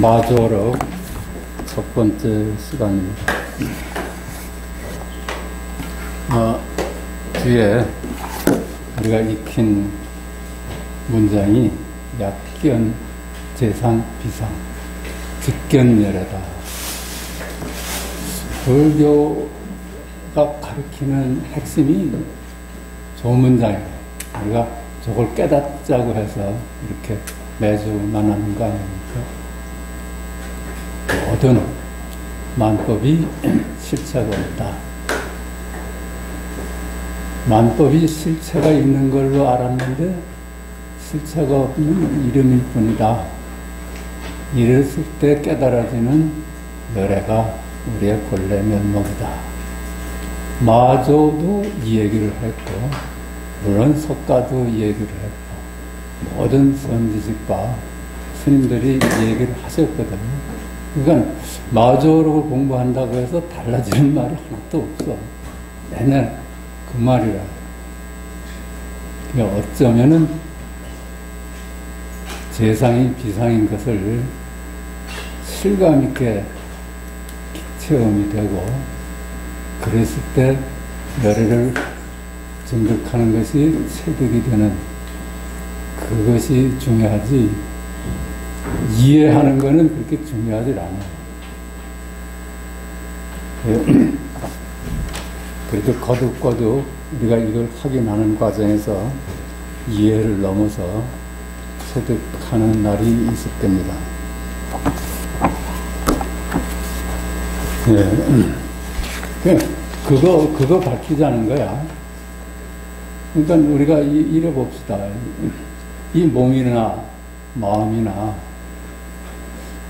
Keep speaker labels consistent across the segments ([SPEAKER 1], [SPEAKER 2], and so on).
[SPEAKER 1] 마조록 첫 번째 시간입니다. 뒤에 우리가 익힌 문장이 약견, 재상, 비상, 직견열애다. 불교가 가르치는 핵심이 좋은 문장이에요. 우리가 저걸 깨닫자고 해서 이렇게 매주 만나는 거 아닙니까? 모든 만법이 실체가 없다. 만법이 실체가 있는 걸로 알았는데 실체가 없는 이름일 뿐이다. 이랬을 때 깨달아지는 열애가 우리의 본래 면목이다. 마조도 이 얘기를 했고, 물론 석가도 이 얘기를 했고, 모든 선지식과 스님들이 이 얘기를 하셨거든요. 그러니까 마조록을 공부한다고 해서 달라지는 말이 하나도 없어. 맨날 그 말이라. 그러니까 어쩌면은 재상이 비상인 것을 실감 있게 체험이 되고, 그랬을 때 열애를 증득하는 것이 체득이 되는 그것이 중요하지, 이해하는 거는 그렇게 중요하지 않아요. 그래도 거듭거듭 우리가 이걸 확인하는 과정에서 이해를 넘어서 체득하는 날이 있을 겁니다. 그거 밝히자는 거야. 그러니까 우리가 이래 봅시다. 이 몸이나 마음이나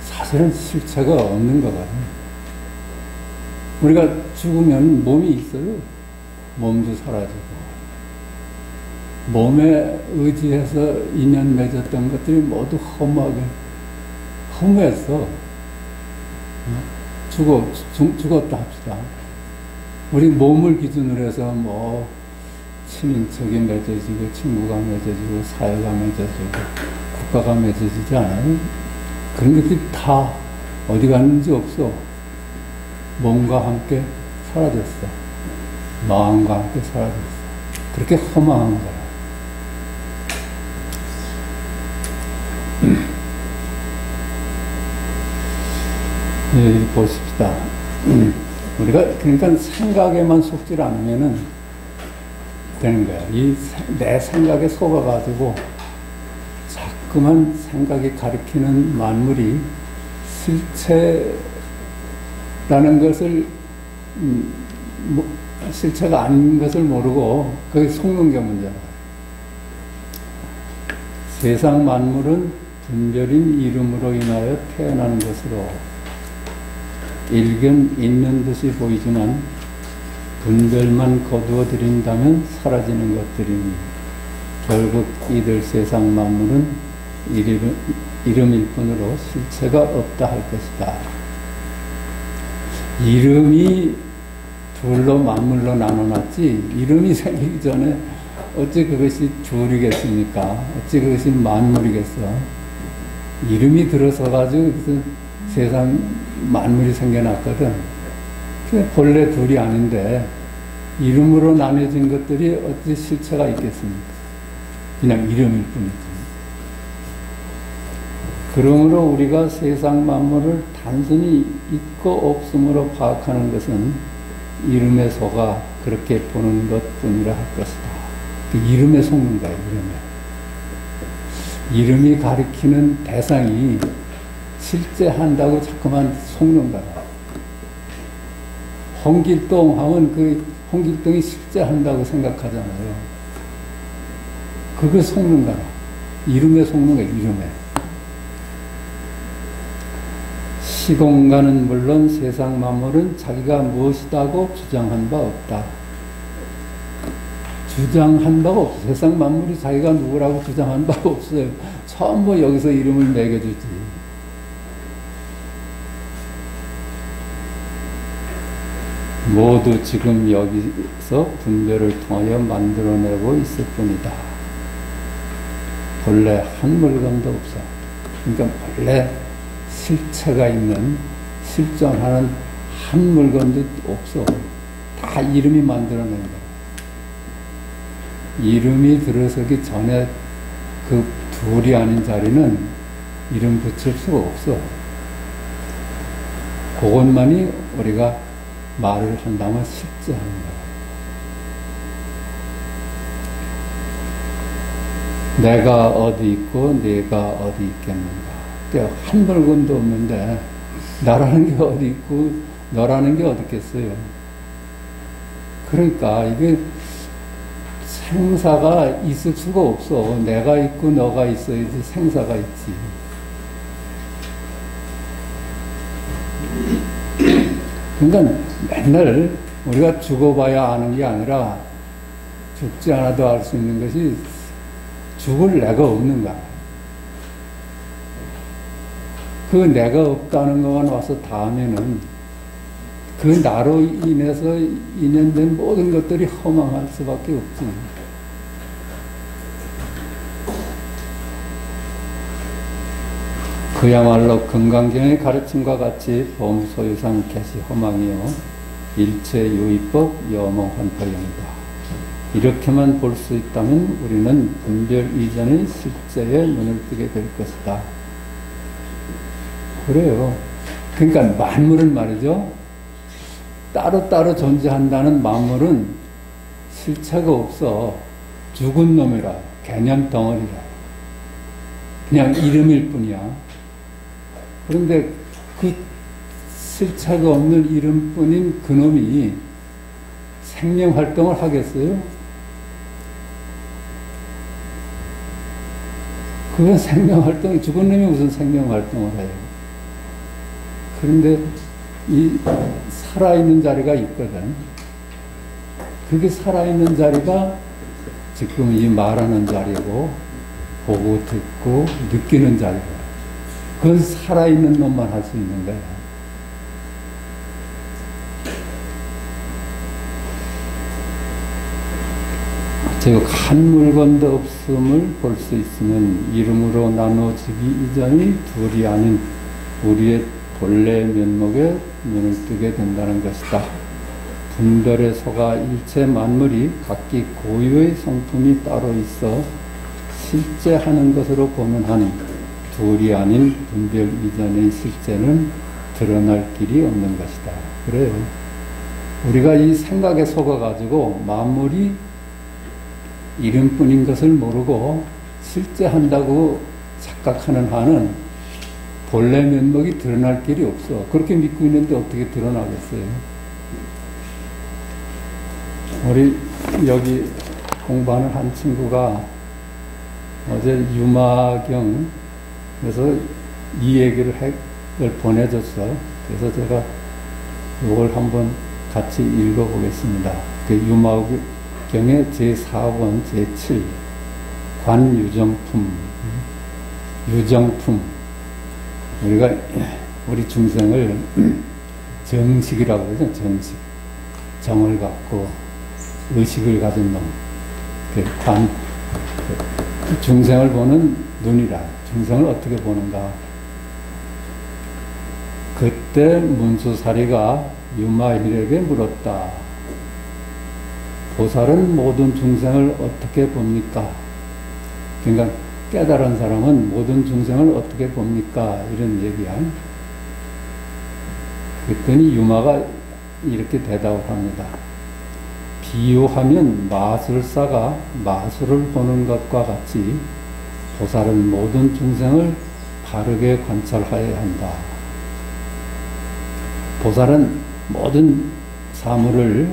[SPEAKER 1] 사실은 실체가 없는 거거든요. 우리가 죽으면 몸이 있어요. 몸도 사라지고. 몸에 의지해서 인연 맺었던 것들이 모두 허무했어. 죽었다 합시다. 우리 몸을 기준으로 해서 뭐 친인척이 맺어지고, 친구가 맺어지고, 사회가 맺어지고, 국가가 맺어지지 않아요? 그런 것들이 다 어디 갔는지 없어. 몸과 함께 사라졌어. 마음과 함께 사라졌어. 그렇게 허망한 거야. 보십시다. 우리가 그러니까 생각에만 속지 않으면은 되는 거야. 내 생각에 속아가지고 자꾸만 생각이 가리키는 만물이 실체라는 것을 실체가 아닌 것을 모르고 거기 속는 게 문제야. 세상 만물은 분별인 이름으로 인하여 태어나는 것으로 일견 있는 듯이 보이지만 분별만 거두어 들인다면 사라지는 것들이니 결국 이들 세상 만물은 이름일 뿐으로 실체가 없다 할 것이다. 이름이 둘로 만물로 나눠놨지, 이름이 생기기 전에 어찌 그것이 둘이겠습니까? 어찌 그것이 만물이겠어? 이름이 들어서가지고 세상 만물이 생겨났거든. 근데 본래 둘이 아닌데 이름으로 나눠진 것들이 어찌 실체가 있겠습니까? 그냥 이름일 뿐이지. 그러므로 우리가 세상 만물을 단순히 있고 없음으로 파악하는 것은 이름에 속아 그렇게 보는 것뿐이라 할 것이다. 그 이름에 속는 거야, 이름에. 이름이 가리키는 대상이 실제한다고 자꾸만 속는 거야. 홍길동 하면 그 홍길동이 실제한다고 생각하잖아요. 그거 속는 거야. 이름에 속는 거야, 이름에. 시공간은 물론 세상 만물은 자기가 무엇이다고 주장한 바 없다. 주장한 바가 없어. 세상 만물이 자기가 누구라고 주장한 바가 없어요. 전부 여기서 이름을 매겨주지. 모두 지금 여기서 분별을 통하여 만들어내고 있을 뿐이다. 본래 한 물건도 없어. 그러니까 원래 실체가 있는, 실존하는 한 물건도 없어. 다 이름이 만들어낸 거야. 이름이 들어서기 전에 그 둘이 아닌 자리는 이름 붙일 수가 없어. 그것만이 우리가 말을 한다면 실제하는 거야. 내가 어디 있고 네가 어디 있겠는가. 그러니까 한 물건도 없는데 나라는 게 어디 있고 너라는 게 어디 있겠어요. 그러니까 이게 생사가 있을 수가 없어. 내가 있고 너가 있어야지 생사가 있지. 그러니까 맨날 우리가 죽어봐야 아는 게 아니라 죽지 않아도 알 수 있는 것이 죽을 내가 없는 거야. 그 내가 없다는 것만 와서 닿으면은 그 나로 인해서 인연된 모든 것들이 허망할 수밖에 없지. 그야말로 금강경의 가르침과 같이 범소유상 개시 허망이요 일체 유의법 여몽환포영이다. 이렇게만 볼 수 있다면 우리는 분별 이전의 실제에 눈을 뜨게 될 것이다. 그래요. 그러니까 만물은 말이죠. 따로따로 존재한다는 만물은 실체가 없어. 죽은 놈이라. 개념 덩어리라. 그냥 이름일 뿐이야. 그런데 그 실체가 없는 이름뿐인 그 놈이 생명활동을 하겠어요? 그건 생명활동이, 죽은 놈이 무슨 생명활동을 해요? 그런데 이 살아있는 자리가 있거든. 그게 살아있는 자리가 지금 이 말하는 자리고, 보고 듣고 느끼는 자리고, 그건 살아있는 놈만 할 수 있는 거야. 즉 한 물건도 없음을 볼 수 있으면 이름으로 나눠지기 이전의 둘이 아닌 우리의 본래 면목에 눈을 뜨게 된다는 것이다. 분별에 속아 일체 만물이 각기 고유의 성품이 따로 있어 실제하는 것으로 보는 한 둘이 아닌 분별 이전의 실제는 드러날 길이 없는 것이다. 그래요. 우리가 이 생각에 속아가지고 만물이 이름뿐인 것을 모르고 실제한다고 착각하는 한은 본래 면목이 드러날 길이 없어. 그렇게 믿고 있는데 어떻게 드러나겠어요? 우리 여기 공부하는 한 친구가 어제 유마경에서 이 얘기를 보내줬어. 그래서 제가 이걸 한번 같이 읽어보겠습니다. 그 유마경의 제4권 제7 관유정품. 유정품. 우리가 우리 중생을 정식이라고 그러죠. 정식. 정을 갖고 의식을 가진 놈. 중생을 보는 눈이라. 중생을 어떻게 보는가. 그때 문수사리가 유마힐에게 물었다. 보살은 모든 중생을 어떻게 봅니까? 그러니까 깨달은 사람은 모든 중생을 어떻게 봅니까? 이런 얘기야. 그랬더니 유마가 이렇게 대답을 합니다. 비유하면 마술사가 마술을 보는 것과 같이 보살은 모든 중생을 바르게 관찰하여야 한다. 보살은 모든 사물을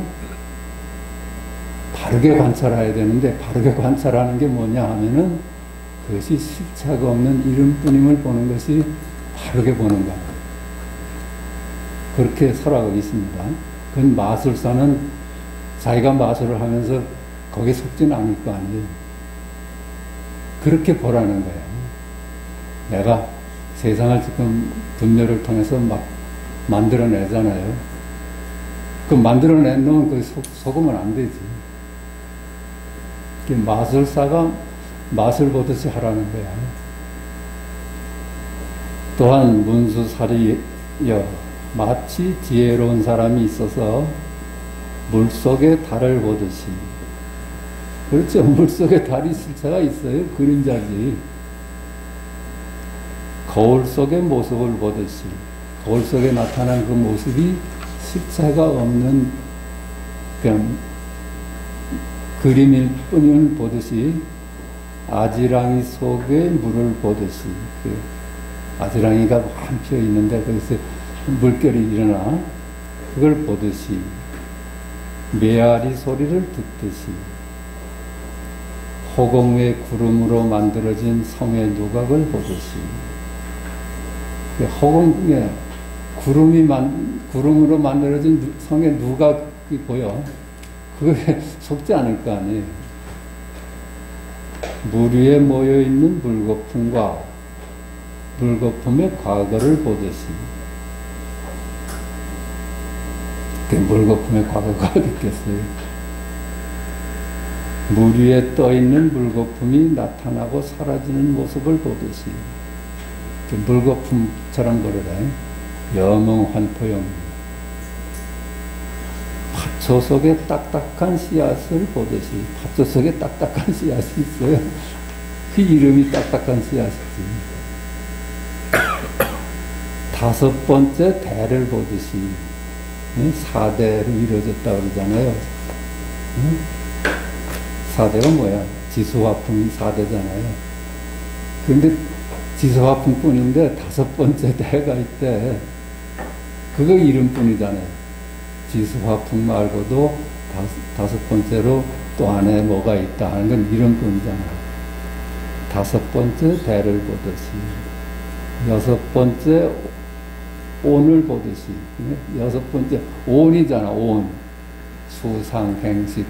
[SPEAKER 1] 바르게 관찰해야 되는데 바르게 관찰하는 게 뭐냐 하면은 그것이 실체가 없는 이름뿐임을 보는 것이 바르게 보는 것. 그렇게 살아가고 있습니다. 그건 마술사는 자기가 마술을 하면서 거기에 속지는 않을 거 아니에요. 그렇게 보라는 거예요. 내가 세상을 지금 분별을 통해서 막 만들어내잖아요. 그 만들어낸 놈은 그 속으면 안 되지. 마술사가 맛을 보듯이 하라는 거야. 또한 문수살이여 마치 지혜로운 사람이 있어서 물속에 달을 보듯이. 그렇죠. 물속에 달이 실체가 있어요. 그림자지. 거울 속의 모습을 보듯이. 거울 속에 나타난 그 모습이 실체가 없는 그냥 그림일 뿐을 보듯이 아지랑이 속에 물을 보듯이. 그 아지랑이가 많이 피어 있는데 거기서 물결이 일어나 그걸 보듯이 메아리 소리를 듣듯이 허공 위의 구름으로 만들어진 성의 누각을 보듯이. 허공에 구름으로 만들어진 성의 누각이 보여. 그거에 속지 않을 거 아니에요. 물 위에 모여있는 물거품과 물거품의 과거를 보듯이. 그 물거품의 과거가 어디 있겠어요? 물 위에 떠있는 물거품이 나타나고 사라지는 모습을 보듯이. 그 물거품처럼 보려라. 영흥환포영. 팥초 속에 딱딱한 씨앗을 보듯이. 팥초 속에 딱딱한 씨앗이 있어요. 그 이름이 딱딱한 씨앗이지. 다섯 번째 대를 보듯이. 사대로 이루어졌다고 그러잖아요. 사대가 뭐야? 지수화풍이 사대잖아요. 그런데 지수화풍뿐인데 다섯 번째 대가 있대. 그거 이름뿐이잖아요. 지수화풍 말고도 다섯 번째로 또 안에 뭐가 있다 하는 건 이름뿐이잖아요. 다섯 번째 대를 보듯이. 여섯 번째 온을 보듯이. 여섯 번째 온이잖아. 온. 수상, 행식.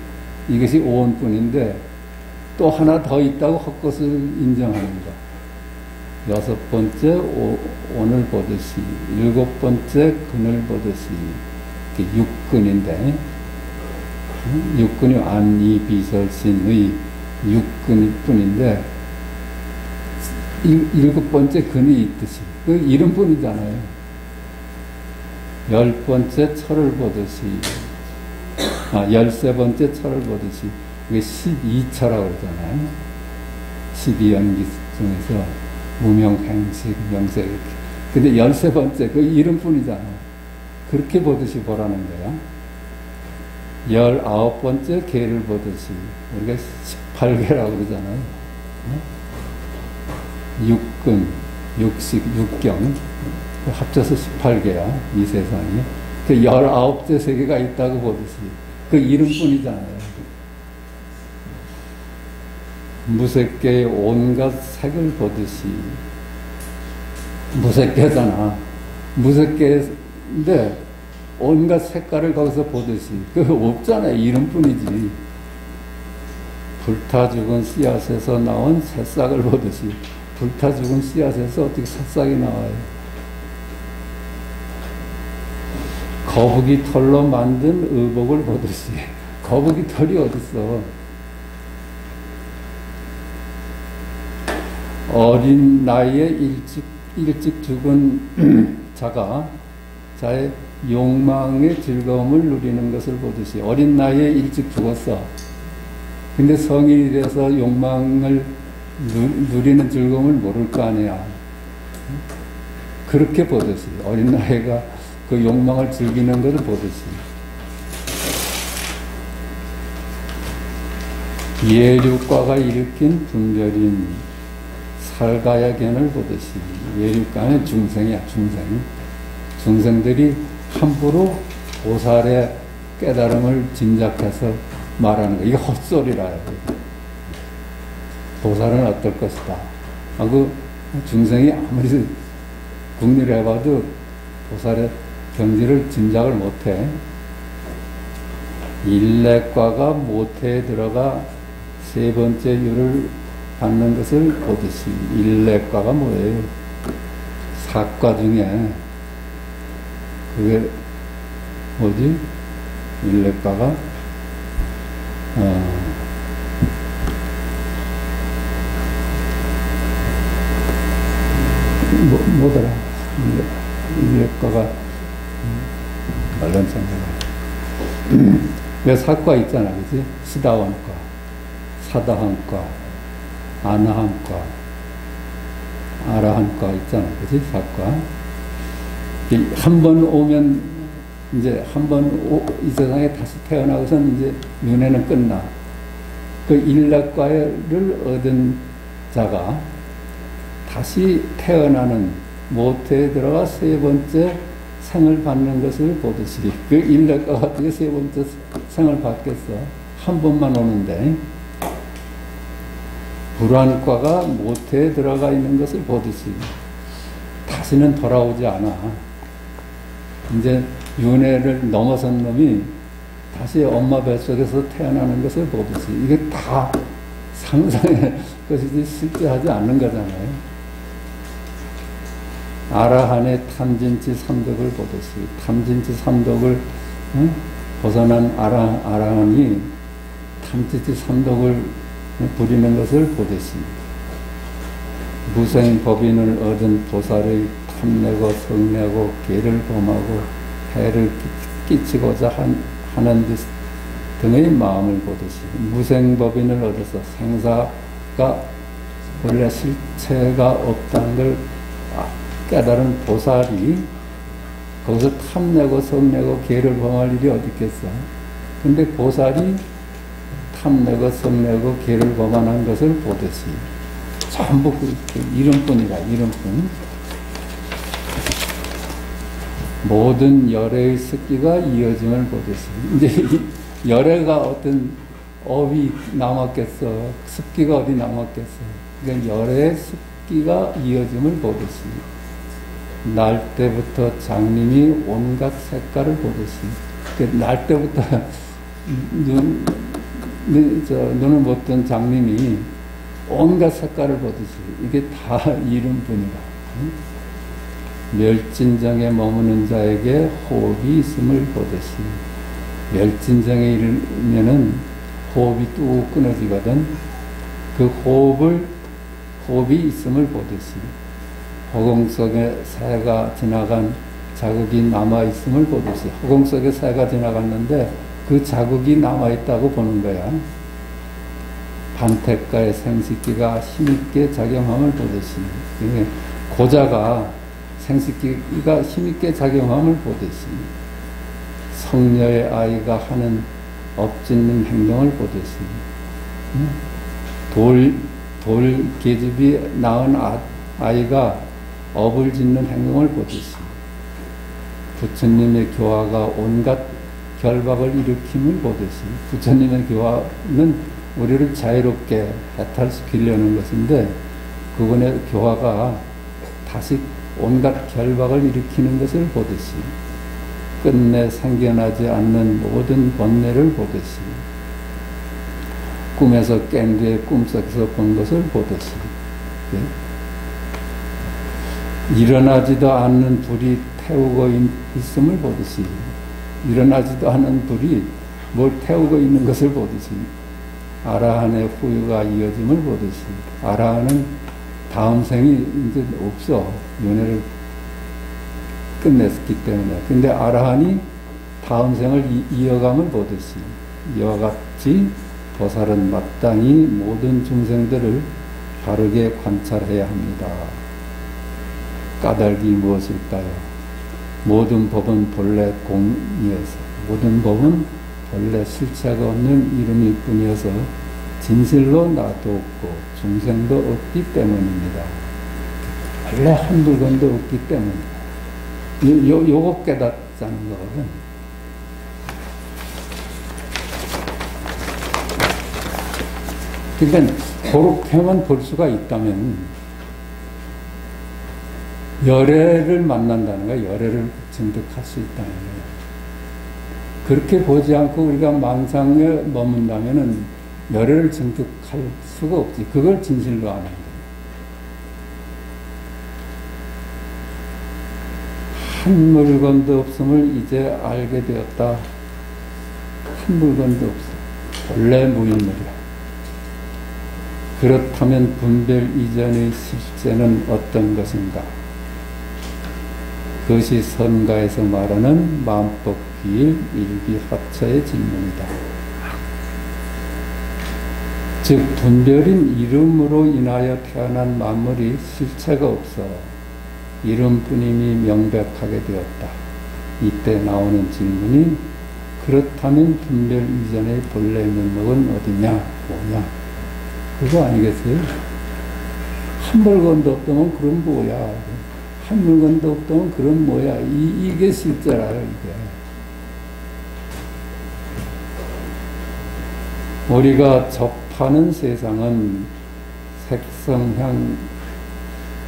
[SPEAKER 1] 이것이 온뿐인데 또 하나 더 있다고 헛것을 인정합니다. 여섯 번째 온을 보듯이. 일곱 번째 근을 보듯이. 육근인데 육근이 안이비설신의 육근일 뿐인데 일곱 번째 근이 있듯이. 그 이름뿐이잖아요. 열 번째 철을 보듯이, 열세 번째 철을 보듯이, 이게 12철이라고 그러잖아요. 12연기 중에서 무명, 행식, 명세, 이렇게. 근데 열세 번째, 그 이름뿐이잖아. 그렇게 보듯이 보라는 거야. 19번째 개를 보듯이, 우리가 18개라고 그러잖아요. 육근, 육식, 육경. 합쳐서 18개야, 이 세상이. 그 19째 세계가 있다고 보듯이. 그 이름뿐이잖아요. 무색계의 온갖 색을 보듯이. 무색계잖아. 무색계인데, 온갖 색깔을 거기서 보듯이. 그거 없잖아요. 이름뿐이지. 불타 죽은 씨앗에서 나온 새싹을 보듯이. 불타 죽은 씨앗에서 어떻게 새싹이 나와요? 거북이 털로 만든 의복을 보듯이. 거북이 털이 어딨어. 어린 나이에 일찍 죽은 자의 욕망의 즐거움을 누리는 것을 보듯이. 어린 나이에 일찍 죽었어. 근데 성인이 돼서 욕망을 누리는 즐거움을 모를 거 아니야. 그렇게 보듯이. 어린 나이가 그 욕망을 즐기는 것을 보듯이. 예륙과가 일으킨 분별인 살가야견을 보듯이. 예륙과는 중생이야, 중생. 중생들이 함부로 보살의 깨달음을 짐작해서 말하는 거. 이게 헛소리라요. 보살은 어떨 것이다. 그 중생이 아무리 궁리를 해봐도 보살의 경지를 짐작을 못해. 일례과가 모태에 들어가 세 번째 유를 받는 것을 보듯이. 일례과가 뭐예요? 사과 중에 그게 뭐지? 일례과가 뭐더라? 위에과가 말론 생각나. 왜 사과 있잖아, 그지? 시다원과, 사다한과, 아나한과, 아라한과 있잖아, 그지? 사과. 한 번 오면, 이제 한 번 이 세상에 다시 태어나고선 이제 윤회는 끝나. 그 일락과를 얻은 자가 다시 태어나는 모태에 들어가 세 번째 생을 받는 것을 보듯이, 그 일락과가 어떻게 세 번째 생을 받겠어? 한 번만 오는데, 불안과가 모태에 들어가 있는 것을 보듯이 다시는 돌아오지 않아. 이제 윤회를 넘어선 놈이 다시 엄마 뱃속에서 태어나는 것을 보듯이, 이게 다 상상의 것이지 실제 하지 않는 거잖아요. 아라한의 탐진치 삼독을 보듯이, 탐진치 삼독을 벗어난 아라한이 탐진치 삼독을 부리는 것을 보듯이, 무생법인을 얻은 보살의 탐내고 성내고 계를 범하고 해를 끼치고자 하는 듯 등의 마음을 보듯이, 무생법인을 얻어서 생사가 원래 실체가 없다는 걸 깨달은 보살이 거기서 탐내고 성내고 계를 범할 일이 어디 있겠어? 근데 보살이 탐내고 성내고 계를 범하는 것을 보듯이 전부 그 이름뿐이라, 이름뿐. 모든 열애의 습기가 이어짐을 보듯이, 이제 열애가 어떤 업이 남았겠어? 습기가 어디 남았겠어? 그러니까 열애의 습기가 이어짐을 보듯이, 날 때부터 장님이 온갖 색깔을 보듯이, 날 때부터 눈을 못 뜬 장님이 온갖 색깔을 보듯이, 이게 다 이름뿐이다. 멸진정에 머무는 자에게 호흡이 있음을 보듯이, 멸진정에 이르면은 호흡이 뚝 끊어지거든. 그 호흡이 있음을 보듯이, 허공 속에 새가 지나간 자국이 남아있음을 보듯이, 허공 속에 새가 지나갔는데 그 자국이 남아있다고 보는 거야. 반택가의 생식기가 힘있게 작용함을 보듯이, 고자가 생식기가 힘있게 작용함을 보듯이, 성녀의 아이가 하는 업짓는 행동을 보듯이, 돌 계집이 낳은 아이가 업을 짓는 행동을 보듯이, 부처님의 교화가 온갖 결박을 일으킴을 보듯이, 부처님의 교화는 우리를 자유롭게 해탈시키려는 것인데, 그분의 교화가 다시 온갖 결박을 일으키는 것을 보듯이, 끝내 생겨나지 않는 모든 번뇌를 보듯이, 꿈에서 깬 뒤에 꿈속에서 본 것을 보듯이, 일어나지도 않는 불이 태우고 있음을 보듯이, 일어나지도 않은 불이 뭘 태우고 있는 것을 보듯이, 아라한의 후유가 이어짐을 보듯이, 아라한은 다음 생이 이제 없어. 윤회를 끝냈기 때문에. 근데 아라한이 다음 생을 이어감을 보듯이, 이와 같이 보살은 마땅히 모든 중생들을 바르게 관찰해야 합니다. 까닭이 무엇일까요? 모든 법은 본래 공이어서, 모든 법은 본래 실체가 없는 이름일 뿐이어서 진실로 나도 없고 중생도 없기 때문입니다. 원래 한 물건도 없기 때문입니다. 요거 깨닫자는 거거든. 그러니까 그렇게만 볼 수가 있다면, 열애를 만난다는 거야. 열애를 증득할 수 있다는 거야. 그렇게 보지 않고 우리가 망상에 머문다면은 열애를 증득할 수가 없지. 그걸 진실로 아는 거야. 한 물건도 없음을 이제 알게 되었다. 한 물건도 없어. 원래 무인물이야. 그렇다면 분별 이전의 실제는 어떤 것인가? 그것이 선가에서 말하는 만법기일 일기합처의 질문이다. 즉 분별인 이름으로 인하여 태어난 만물이 실체가 없어 이름뿐임이 명백하게 되었다. 이때 나오는 질문이 그렇다면 분별 이전의 본래 면목은 어디냐 뭐냐 그거 아니겠어요? 한 물건도 없다면 그럼 뭐야? 한 물건도 없다면 그럼 뭐야? 이게 실제라요, 이게. 우리가 접하는 세상은 색성향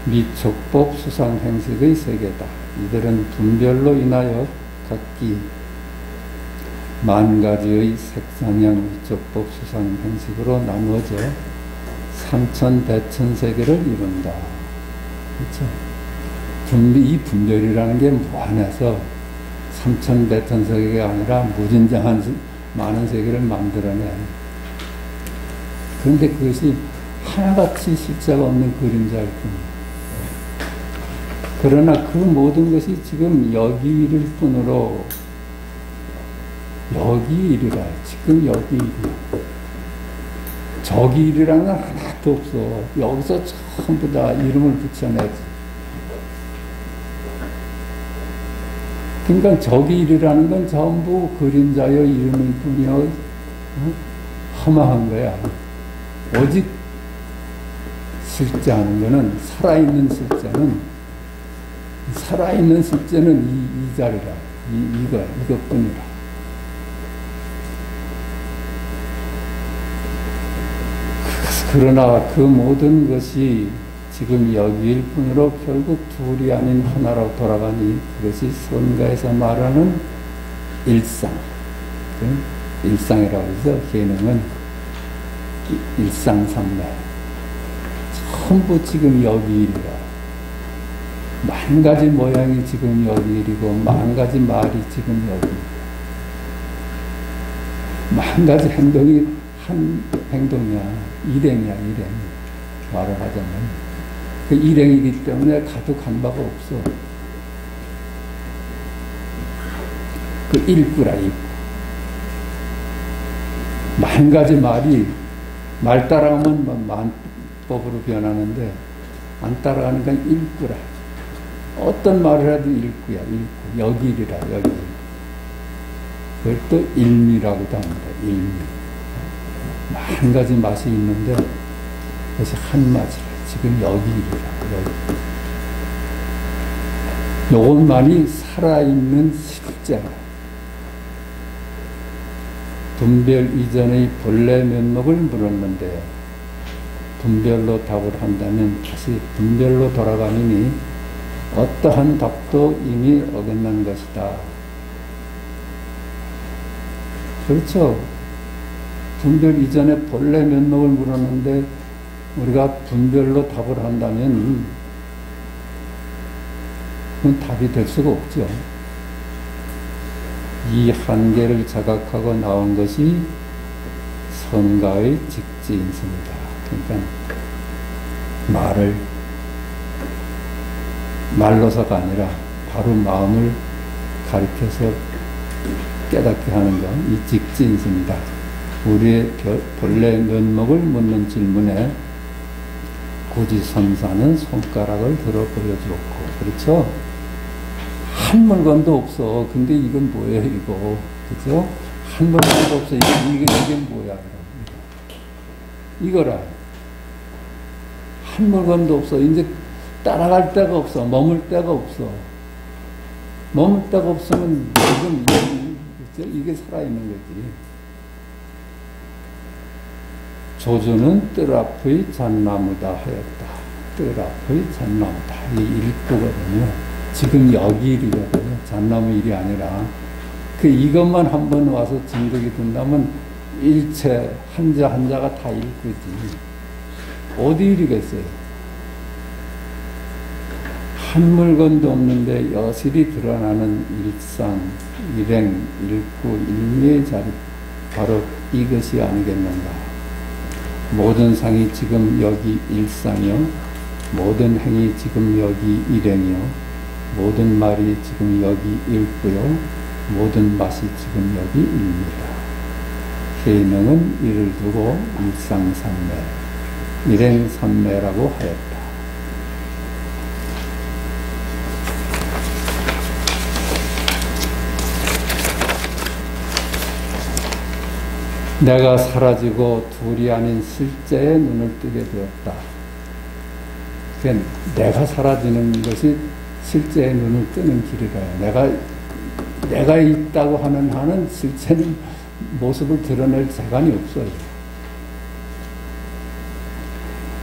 [SPEAKER 1] 미촉법 수상행식의 세계다. 이들은 분별로 인하여 각기 만 가지의 색상향 미촉법 수상행식으로 나누어져 삼천대천세계를 이룬다. 그렇죠? 이 분별이라는 게 무한해서 삼천대천세계가 아니라 무진장한 많은 세계를 만들어내. 그런데 그것이 하나같이 실체가 없는 그림자일 뿐이에요. 그러나 그 모든 것이 지금 여기일 뿐으로 여기일이라 지금 여기일이야. 저기일이라는 건 하나도 없어. 여기서 전부 다 이름을 붙여내지. 그러니까 저기일이라는 건 전부 그림자의 이름일 뿐이요. 허망한 거야. 오직 실제하는 거는 살아있는 실제는 이 자리라. 이것뿐이라. 그러나 그 모든 것이 지금 여기일 뿐으로 결국 둘이 아닌 하나로 돌아가니 그것이 선가에서 말하는 일상. 일상이라고 해서 개능은 일상삼매. 전부 지금 여기일이라. 만 가지 모양이 지금 여기일이고 만 가지 말이 지금 여기일이야. 만 가지 행동이 한 행동이야. 일행이야. 말을 하자면. 그 일행이기 때문에 가도 간 바가 없어. 그 일구라, 일구. 만 가지 말이, 말 따라가면 만법으로 변하는데, 안 따라가는 건 일구라. 어떤 말을 해도 일구야, 일구. 여기일이라, 여기일. 그걸 또 일미라고도 합니다, 일미. 만 가지 맛이 있는데 그것이 한 맛이라. 지금 여기일이라. 여기. 요것만이 살아있는 실제라. 분별 이전의 본래 면목을 물었는데 분별로 답을 한다면 다시 분별로 돌아가느니 어떠한 답도 이미 어긋난 것이다. 그렇죠. 분별 이전에 본래 면목을 물었는데 우리가 분별로 답을 한다면 그건 답이 될 수가 없죠. 이 한계를 자각하고 나온 것이 선가의 직지인습니다. 그러니까 말로서가 아니라 바로 마음을 가리켜서 깨닫게 하는 것, 이 직지인습니다. 우리의 본래 면목을 묻는 질문에 고지선사는 손가락을 들어 보여주었고, 그렇죠? 한 물건도 없어. 근데 이건 뭐예요, 이거? 그죠? 한 물건도 없어. 이게 뭐야? 이거라. 한 물건도 없어. 이제 따라갈 데가 없어. 머물 데가 없어. 머물 데가 없으면 이게 살아있는 거지. 조주는 뜰 앞의 잣나무다 하였다. 뜰 앞의 잣나무다. 이 일부거든요. 지금 여기 일이거든요. 잣나무 일이 아니라. 이것만 한번 와서 진득이 든다면 일체 한자 한자가 다 일구지. 어디 일이겠어요? 한 물건도 없는데 여실히 드러나는 일상, 일행, 일구, 일미의 자리. 바로 이것이 아니겠는가. 모든 상이 지금 여기 일상이요. 모든 행이 지금 여기 일행이요. 모든 말이 지금 여기 읽고요. 모든 맛이 지금 여기 입니다. 계능은 이를 두고 일상삼매, 일행삼매라고 하였다. 내가 사라지고 둘이 아닌 실제의 눈을 뜨게 되었다. 그러니까 내가 사라지는 것이 실제의 눈을 뜨는 길이래요. 내가 있다고 하는 한은 실제는 모습을 드러낼 재간이 없어요.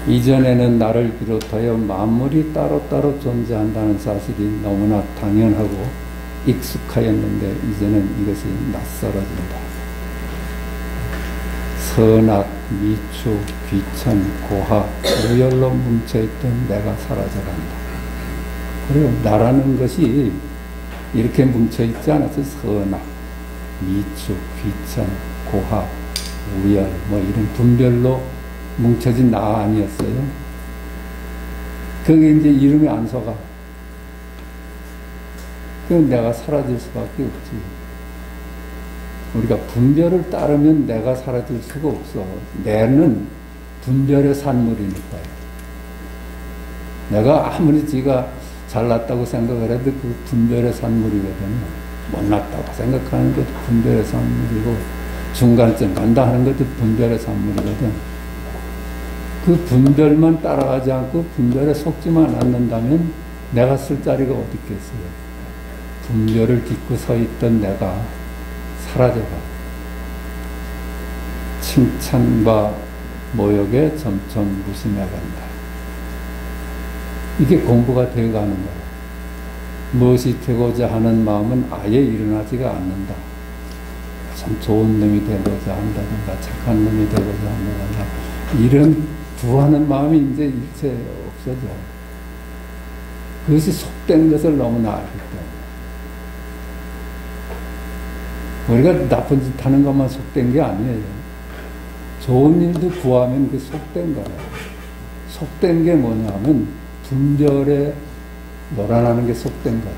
[SPEAKER 1] 이전에는 나를 비롯하여 만물이 따로따로 존재한다는 사실이 너무나 당연하고 익숙하였는데 이제는 이것이 낯설어진다. 선악, 미추, 귀천, 고학, 우열로 뭉쳐있던 내가 사라져간다. 그리고 나라는 것이 이렇게 뭉쳐있지 않아서 선악, 미추, 귀천, 고학, 우열 뭐 이런 분별로 뭉쳐진 나 아니었어요. 그게 이제 이름이 안 서가. 그럼 내가 사라질 수밖에 없지. 우리가 분별을 따르면 내가 사라질 수가 없어. 내는 분별의 산물이니까요. 내가 아무리 지가 잘났다고 생각을 해도 그 분별의 산물이거든요. 못났다고 생각하는 것도 분별의 산물이고 중간쯤 간다 하는 것도 분별의 산물이거든. 그 분별만 따라가지 않고 분별에 속지만 않는다면 내가 쓸 자리가 어디 있겠어요. 분별을 딛고 서 있던 내가 사라져가. 칭찬과 모욕에 점점 무심해간다. 이게 공부가 되어가는 거야. 무엇이 되고자 하는 마음은 아예 일어나지가 않는다. 참 좋은 놈이 되고자 한다든가 착한 놈이 되고자 한다든가 이런 구하는 마음이 이제 일체 없어져. 그것이 속된 것을 너무나 알기 때문에. 우리가 나쁜 짓 하는 것만 속된 게 아니에요. 좋은 일도 구하면 그 속된 거예요. 속된 게 뭐냐면 분별에 놀아나는 게 속된 거예요.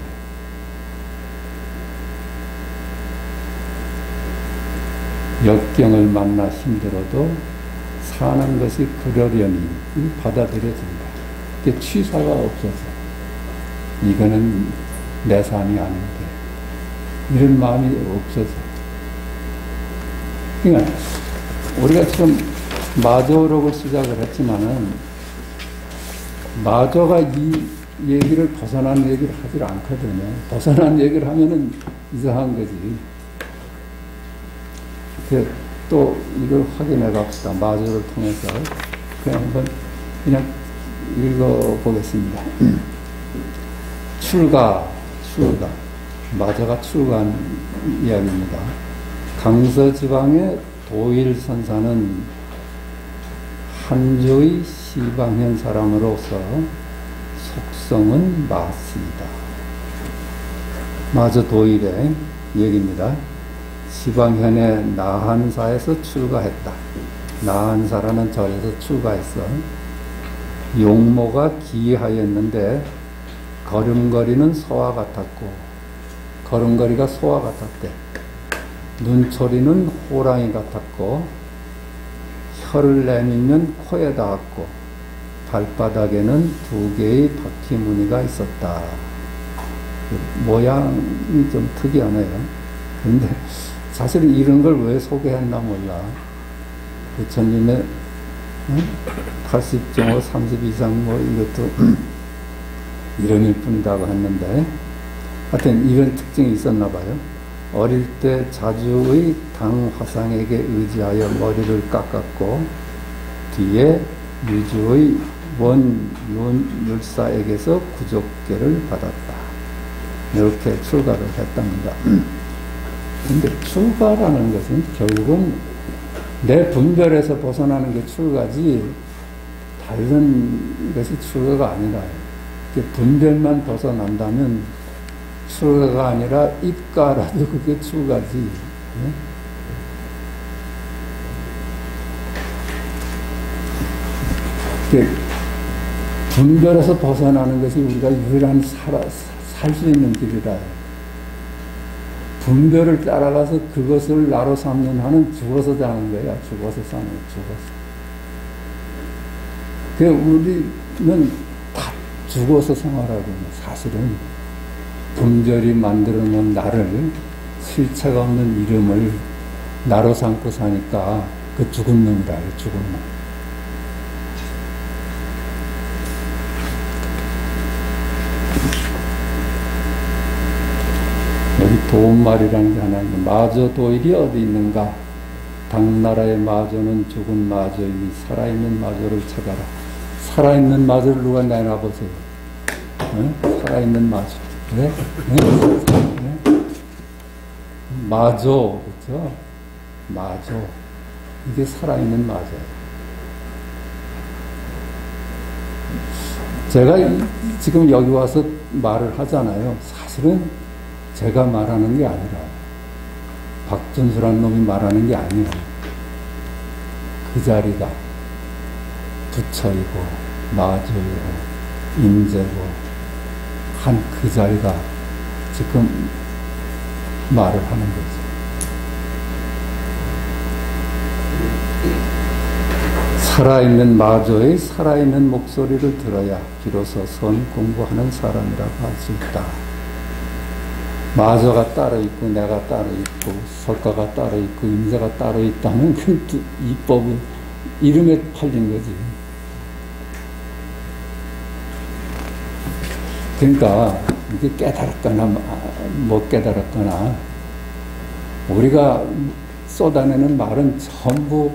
[SPEAKER 1] 역경을 만나 힘들어도 사는 것이 그러려니 받아들여진다. 이게 취사가 없어서 이거는 내 삶이 아닌데 이런 마음이 없어서. 그러니까 우리가 지금 마저라고 시작을 했지만은 마저가 이 얘기를 벗어난 얘기를 하질 않거든요. 벗어난 얘기를 하면은 이상한 거지. 또 이걸 확인해 갑시다. 마저를 통해서 그냥 한번 그냥 읽어보겠습니다. 출가. 마저가 출가한 이야기입니다. 강서지방의 도일선사는 한주의 시방현 사람으로서 속성은 마씨이다. 마저 도일의 얘기입니다. 시방현의 나한사에서 출가했다. 나한사라는 절에서 출가했어. 용모가 기이하였는데 걸음걸이는 소와 같았고, 걸음걸이가 소와 같았대. 눈초리는 호랑이 같았고, 혀를 내밀면 코에 닿았고, 발바닥에는 2개의 바퀴 무늬가 있었다. 모양이 좀 특이하네요. 근데 사실 이런 걸 왜 소개했나 몰라. 부처님의 80정호 30 이상 뭐 이것도 이름일 뿐이라고 했는데 하여튼 이런 특징이 있었나 봐요. 어릴 때 자주의 당 화상에게 의지하여 머리를 깎았고 뒤에 유주의 원율사에게서 구족계를 받았다. 이렇게 출가를 했답니다. 근데 출가라는 것은 결국은 내 분별에서 벗어나는 게 출가지 다른 것이 출가가 아니라 분별만 벗어난다면 출가가 아니라 입가라도 그게 출가지. 분별에서 벗어나는 것이 우리가 유일한 살 수 있는 길이라. 분별을 따라가서 그것을 나로 삼는 한은 죽어서 자는 거야. 죽어서 사는, 죽어서. 그 우리는 다 죽어서 생활하고 사실은 분별이 만들어 놓은 나를 실체가 없는 이름을 나로 삼고 사니까 그 죽은 놈이라 해요. 죽은 놈. 여기 도움말이라는 게 하나 있는데, 마저 도일이 어디 있는가? 당나라의 마저는 죽은 마저이니 살아있는 마저를 찾아라. 살아있는 마저를 누가 내놔보세요. 네? 살아있는 마저. 네? 네? 마저, 그렇죠? 마저. 이게 살아있는 마저예요. 제가 지금 여기 와서 말을 하잖아요. 사실은 제가 말하는 게 아니라 박준수라는 놈이 말하는 게 아니에요. 그 자리가 부처이고 마저이고 임재고 한 그 자리가 지금 말을 하는 거죠. 살아있는 마저의 살아있는 목소리를 들어야 비로소 선 공부하는 사람이라고 할 수 있다. 마저가 따로 있고 내가 따로 있고 석가가 따로 있고 임자가 따로 있다는 그 이법은 이름에 팔린 거지. 그러니까 이게 깨달았거나 못 깨달았거나 우리가 쏟아내는 말은 전부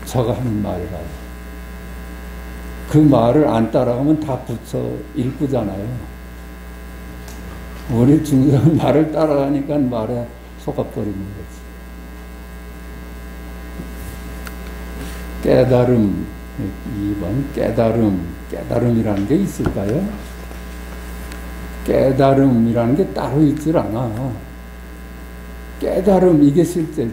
[SPEAKER 1] 부처가 하는 말이라요. 그 말을 안 따라가면 다 부처 일구잖아요. 우리 중생은 말을 따라가니까 말에 속아버리는 거지. 깨달음, 2번 깨달음이라는 게 있을까요? 깨달음이라는 게 따로 있질 않아. 깨달음, 이게 실제죠.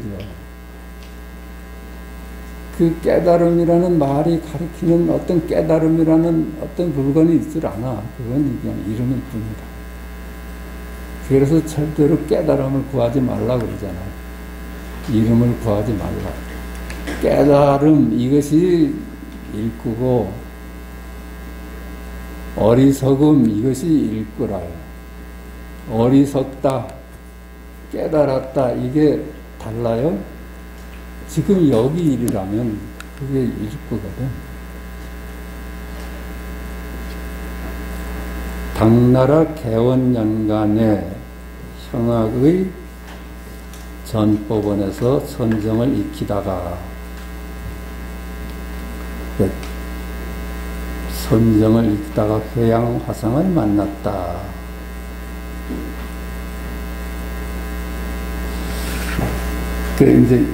[SPEAKER 1] 그 깨달음이라는 말이 가리키는 어떤 깨달음이라는 어떤 물건이 있질 않아. 그건 그냥 이름일 뿐이다. 그래서 절대로 깨달음을 구하지 말라 그러잖아요. 이름을 구하지 말라. 깨달음, 이것이 일구고 어리석음, 이것이 일구라요. 어리석다, 깨달았다, 이게 달라요? 지금 여기 일이라면 그게 일구거든. 당나라 개원년간에 형학의 전법원에서 선정을 익히다가 선정을 익히다가 회양화상을 만났다. 그 이제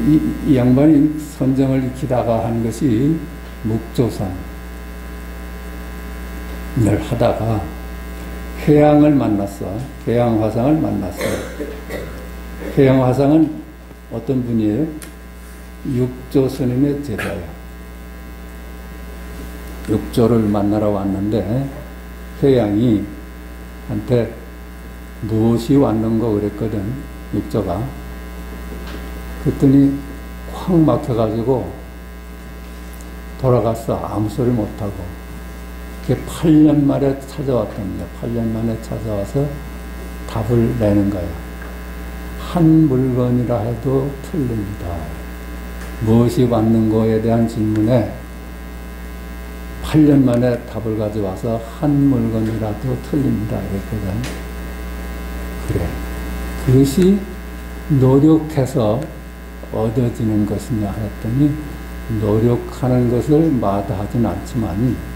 [SPEAKER 1] 이 양반이 선정을 익히다가 한 것이 묵조산을 하다가 회양을 만났어. 회양화상을 만났어. 회양화상은 어떤 분이에요? 육조 스님의 제자예요. 육조를 만나러 왔는데 회양이 한테 무엇이 왔는가 그랬거든. 육조가. 그랬더니 확 막혀가지고 돌아갔어. 아무 소리 못하고. 그게 8년 만에 찾아왔답니다. 8년 만에 찾아와서 답을 내는 거야. 한 물건이라 해도 틀립니다. 무엇이 왔는 거에 대한 질문에 8년 만에 답을 가져와서 한 물건이라도 틀립니다. 이랬거든. 그래. 그것이 노력해서 얻어지는 것이냐 했더니 노력하는 것을 마다하진 않지만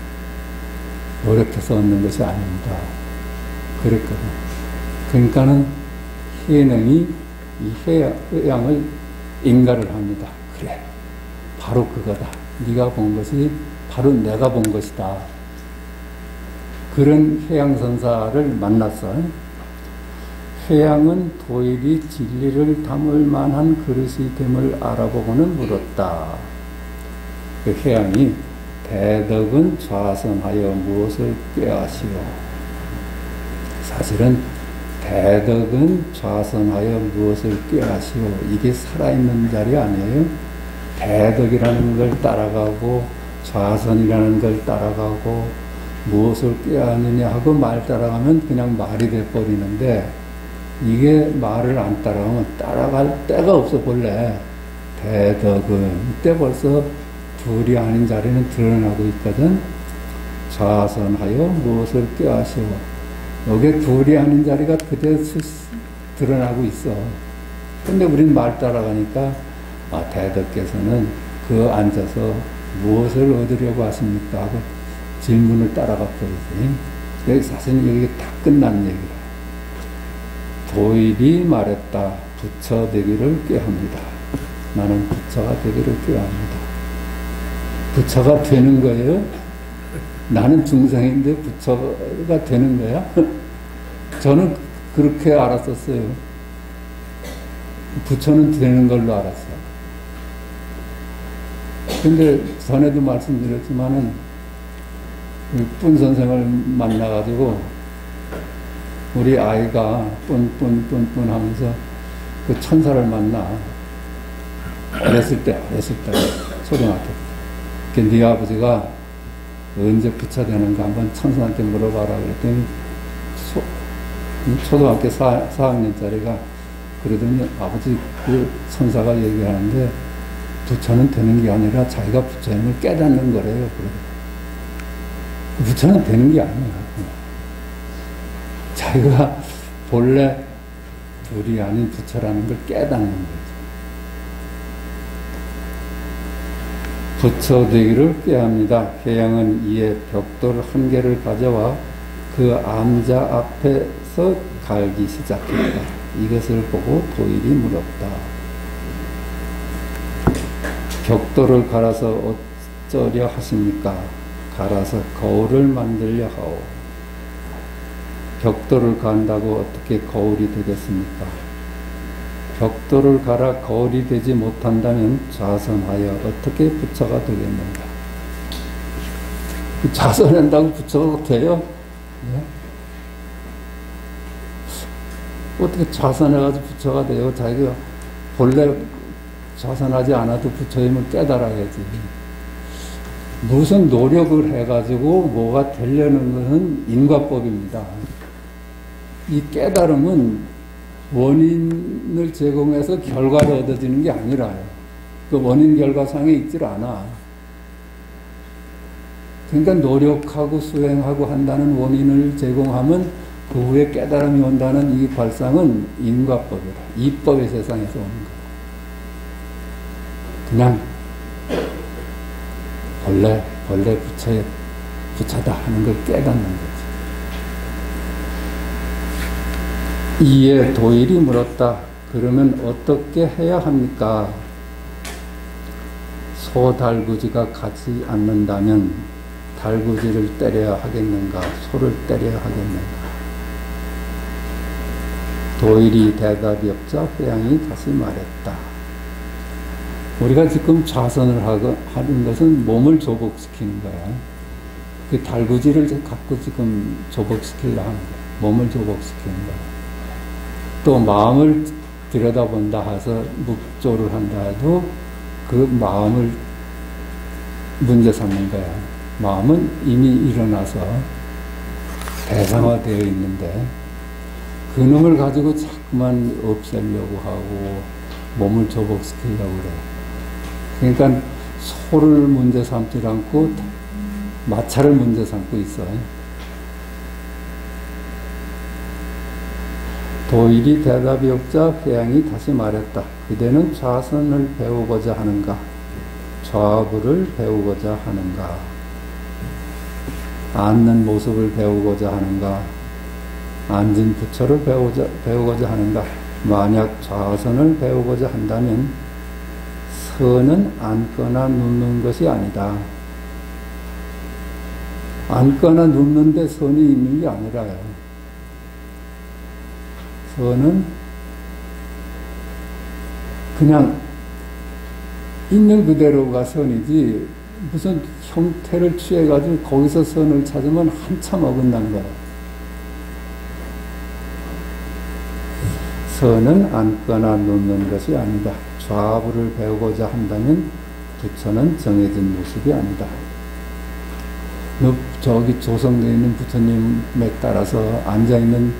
[SPEAKER 1] 노력해서 얻는 것이 아닙니다. 그랬거든. 그러니까는 해능이 이 회양을 인가를 합니다. 그래, 바로 그거다. 네가 본 것이 바로 내가 본 것이다. 그런 회양선사를 만났어. 회양은 도일이 진리를 담을 만한 그릇이 됨을 알아보고는 물었다. 그 회양이 대덕은 좌선하여 무엇을 꾀하시오? 사실은 대덕은 좌선하여 무엇을 꾀하시오. 이게 살아있는 자리 아니에요? 대덕이라는 걸 따라가고 좌선이라는 걸 따라가고 무엇을 꾀하느냐 하고 말 따라가면 그냥 말이 돼버리는데, 이게 말을 안 따라가면 따라갈 데가 없어. 본래 대덕은 이때 벌써 둘이 아닌 자리는 드러나고 있거든. 좌선하여 무엇을 꾀하시오. 여기에 둘이 아닌 자리가 그대로 드러나고 있어. 근데 우린 말 따라가니까 대덕께서는 그 앉아서 무엇을 얻으려고 하십니까 하고 질문을 따라가 버리지. 여기 사실은 여기 다 끝난 얘기라. 도일이 말했다. 부처 되기를 꾀합니다. 나는 부처가 되기를 꾀합니다. 부처가 되는 거예요? 나는 중생인데 부처가 되는 거야? 저는 그렇게 알았었어요. 부처는 되는 걸로 알았어요. 근데 전에도 말씀드렸지만은 뿐 선생을 만나가지고 우리 아이가 뿐 하면서 그 천사를 만나. 어렸을 때 초등학교. 네 아버지가 언제 부처 되는가 한번 천사한테 물어봐라 그랬더니 초등학교 4학년짜리가 그러더니 아버지 그 천사가 얘기하는데 부처는 되는 게 아니라 자기가 부처임을 깨닫는 거래요. 그러더니 부처는 되는 게 아니야. 자기가 본래 둘이 아닌 부처라는 걸 깨닫는 거죠. 부처 되기를 꾀합니다. 회양은 이에 벽돌 한 개를 가져와 그 암자 앞에서 갈기 시작했다. 이것을 보고 도일이 물었다. 벽돌을 갈아서 어쩌려 하십니까? 갈아서 거울을 만들려 하오. 벽돌을 간다고 어떻게 거울이 되겠습니까? 벽돌을 갈아 거울이 되지 못한다면 좌선하여 어떻게 부처가 되겠는가? 좌선한다고 부처가 돼요? 네? 어떻게 좌선해가지고 부처가 돼요? 자기가 본래 좌선하지 않아도 부처임을 깨달아야지. 무슨 노력을 해가지고 뭐가 되려는 것은 인과법입니다. 이 깨달음은 원인을 제공해서 결과를 얻어지는 게 아니라요. 그 원인 결과상에 있질 않아. 그러니까 노력하고 수행하고 한다는 원인을 제공하면 그 후에 깨달음이 온다는 이 발상은 인과법이라. 이법의 세상에서 오는 거예요. 그냥 본래 부처다 하는 걸 깨닫는 거지. 이에 도일이 물었다. 그러면 어떻게 해야 합니까? 소 달구지가 가지 않는다면 달구지를 때려야 하겠는가? 소를 때려야 하겠는가? 도일이 대답이 없자 회양이 다시 말했다. 우리가 지금 좌선을 하는 것은 몸을 조복시키는 거야. 그 달구지를 갖고 지금 조복시키려고 하는 거야. 몸을 조복시키는 거야. 또 마음을 들여다본다 해서 묵조를 한다 해도 그 마음을 문제 삼는 거야. 마음은 이미 일어나서 대상화되어 있는데 그놈을 가지고 자꾸만 없애려고 하고 몸을 조복시키려고 그래. 그러니까 소를 문제 삼지 않고 마차를 문제 삼고 있어. 도일이 대답이 없자 회양이 다시 말했다. 그대는 좌선을 배우고자 하는가? 좌부를 배우고자 하는가? 앉는 모습을 배우고자 하는가? 앉은 부처를 배우고자 하는가? 만약 좌선을 배우고자 한다면 선은 앉거나 눕는 것이 아니다. 앉거나 눕는데 선이 있는 게 아니라요. 선은 그냥 있는 그대로가 선이지 무슨 형태를 취해가지고 거기서 선을 찾으면 한참 어긋난 거야. 선은 앉거나 눕는 것이 아니다. 좌부를 배우고자 한다면 부처는 정해진 모습이 아니다. 저기 조성되어 있는 부처님에 따라서 앉아있는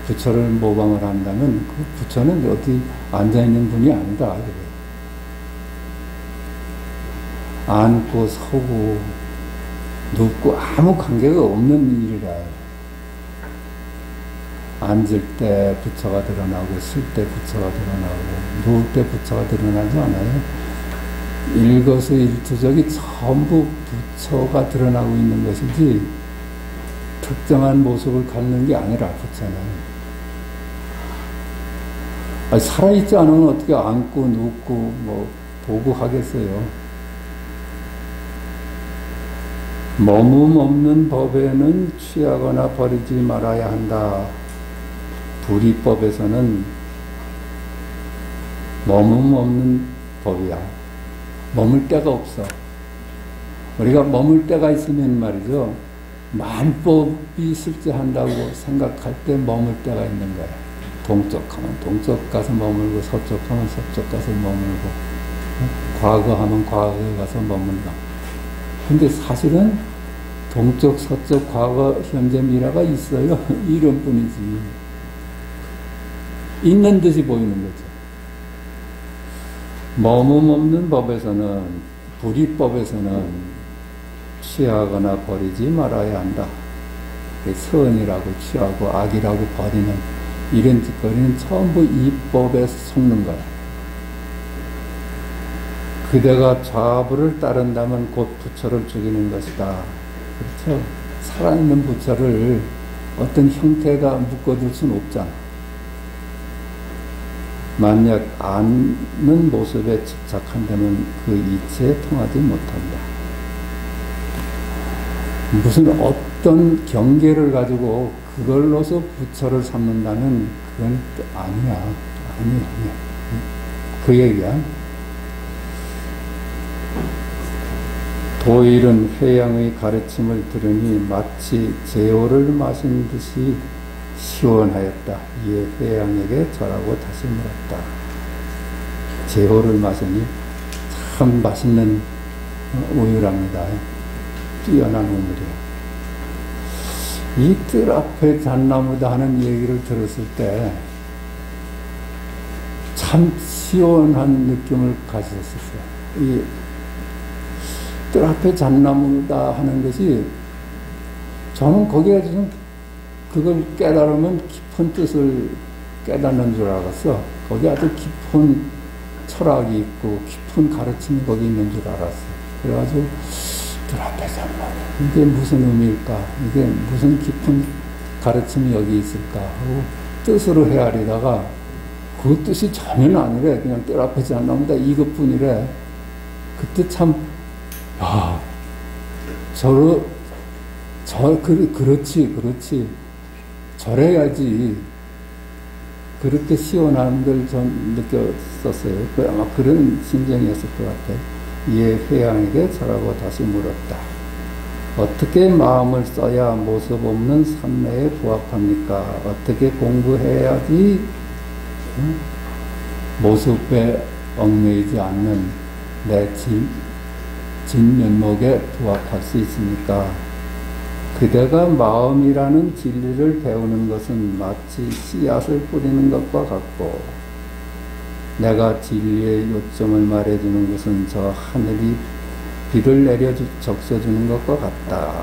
[SPEAKER 1] 부처를 모방을 한다면 그 부처는 어디 앉아있는 분이 아니다. 앉고 서고 눕고 아무 관계가 없는 일이라. 앉을 때 부처가 드러나고 쓸 때 부처가 드러나고 누울 때 부처가 드러나지 않아요. 일거수일투족이 전부 부처가 드러나고 있는 것이지 특정한 모습을 갖는 게 아니라 부처는. 살아있지 않으면 어떻게 앉고 눕고 뭐 보고 하겠어요. 머문 없는 법에는 취하거나 버리지 말아야 한다. 불이법에서는 머문 없는 법이야. 머물 데가 없어. 우리가 머물 데가 있으면 말이죠. 만법이 실제한다고 생각할 때 머물 데가 있는 거야. 동쪽 하면 동쪽 가서 머물고 서쪽 하면 서쪽 가서 머물고 과거 하면 과거에 가서 머물고. 근데 사실은 동쪽, 서쪽, 과거, 현재, 미래가 있어요. 이름뿐이지. 있는 듯이 보이는 거죠. 머문 없는 법에서는, 불이법에서는 취하거나 버리지 말아야 한다. 선이라고 취하고 악이라고 버리는 이런 짓거리는 전부 이 법에 속는 거야. 그대가 좌부를 따른다면 곧 부처를 죽이는 것이다. 그렇죠? 살아있는 부처를 어떤 형태가 묶어둘 수는 없잖아. 만약 앉는 모습에 집착한다면 그 이치에 통하지 못한다. 무슨 어떤 경계를 가지고 그걸로서 부처를 삼는다는 그건 아니야. 아니야. 그 얘기야. 도일은 회양의 가르침을 들으니 마치 제호를 마신 듯이 시원하였다. 이에 회양에게 절하고 다시 물었다. 제호를 마시니 참 맛있는 우유랍니다. 뛰어난 우물이에요. 이 뜰 앞에 잣나무다 하는 얘기를 들었을 때 참 시원한 느낌을 가졌었어요. 이 뜰 앞에 잣나무다 하는 것이 저는 거기에 좀 그걸 깨달으면 깊은 뜻을 깨닫는 줄 알았어. 거기 아주 깊은 철학이 있고 깊은 가르침이 거기 있는 줄 알았어. 그래가지고 뜰 앞에 잣나무 이게 무슨 의미일까? 이게 무슨 깊은 가르침이 여기 있을까? 하고 뜻으로 헤아리다가 그 뜻이 전혀 아니래. 그냥 뜰 앞에 잣나무다 이것뿐이래. 그때 참 그렇지. 저래야지. 그렇게 시원한 걸 전 느꼈었어요. 아마 그런 심정이었을 것 같아요. 이에 회양에게 절하고 다시 물었다. 어떻게 마음을 써야 모습 없는 삼매에 부합합니까? 어떻게 공부해야지 모습에 얽매이지 않는 내 진면목에 부합할 수 있습니까? 그대가 마음이라는 진리를 배우는 것은 마치 씨앗을 뿌리는 것과 같고 내가 진리의 요점을 말해주는 것은 저 하늘이 비를 적셔주는 것과 같다.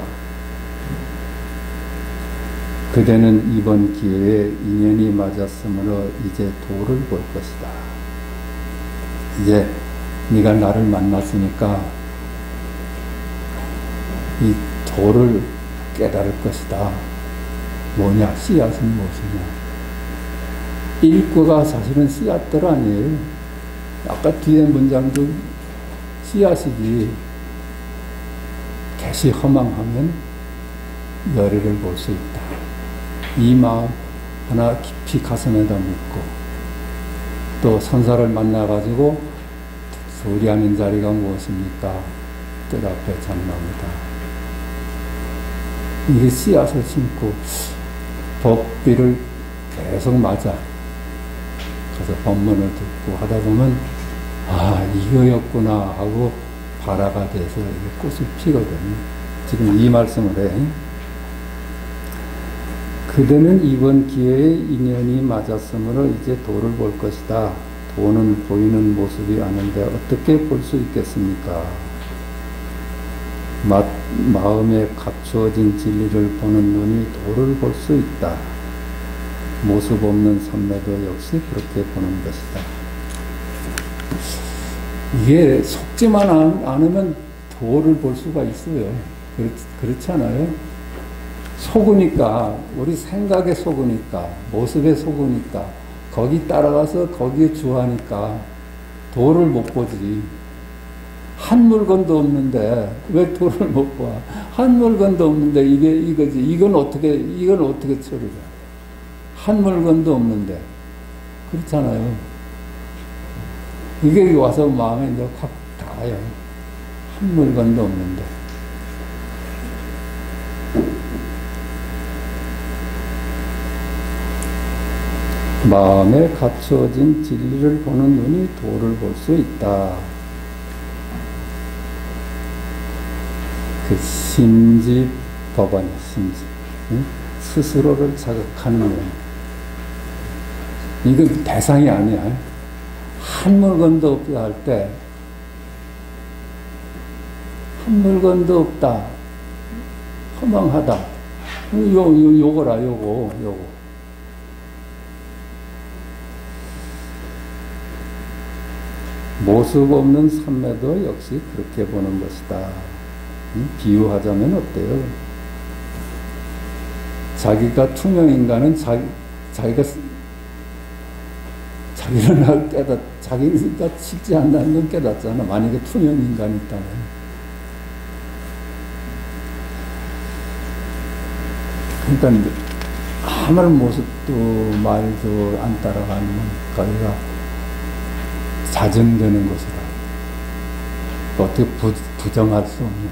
[SPEAKER 1] 그대는 이번 기회에 인연이 맞았으므로 이제 도를 볼 것이다. 이제 네가 나를 만났으니까 이 도를 깨달을 것이다. 뭐냐? 씨앗은 무엇이냐? 일과가 사실은 씨앗들 아니에요. 아까 뒤에 문장도 씨앗이지. 개시 허망하면 열애를 볼 수 있다. 이 마음 하나 깊이 가슴에다 묻고 또 선사를 만나가지고 소리하는 자리가 무엇입니까? 뜰 앞에 잣나무다. 이게 씨앗을 심고 법비를 계속 맞아. 가서 법문을 듣고 하다 보면 아 이거였구나 하고 발화가 돼서 이게 꽃을 피거든요. 지금 이 말씀을 해. 그대는 이번 기회에 인연이 맞았으므로 이제 도를 볼 것이다. 도는 보이는 모습이 아닌데 어떻게 볼 수 있겠습니까? 마음에 갖추어진 진리를 보는 눈이 도를 볼 수 있다. 모습 없는 삼매도 역시 그렇게 보는 것이다. 이게 속지만 않으면 도를 볼 수가 있어요. 그렇지 않아요? 속으니까, 우리 생각에 속으니까, 모습에 속으니까, 거기 따라가서 거기에 주하니까 도를 못 보지. 한 물건도 없는데 왜 도를 못 봐? 한 물건도 없는데 이거지. 이건 어떻게 처리해? 한 물건도 없는데. 그렇잖아요. 이게 와서 마음에 이제 확 닿아요. 한 물건도 없는데. 마음에 갖추어진 진리를 보는 눈이 도를 볼 수 있다. 그 심지법안이 심지. 응? 스스로를 자극하는 면. 이건 대상이 아니야. 한 물건도 없다 할 때, 한 물건도 없다. 허망하다. 요거라, 요거. 모습 없는 삼매도 역시 그렇게 보는 것이다. 비유하자면 어때요? 자기가 투명인간은 자기가 자기를 자기가 실제 한다는 건 깨닫잖아. 만약에 투명인간이 있다면. 그러니까 아무런 모습도 말도 안 따라가는 거기가 자정되는 것이다. 어떻게 부정할 수 없는,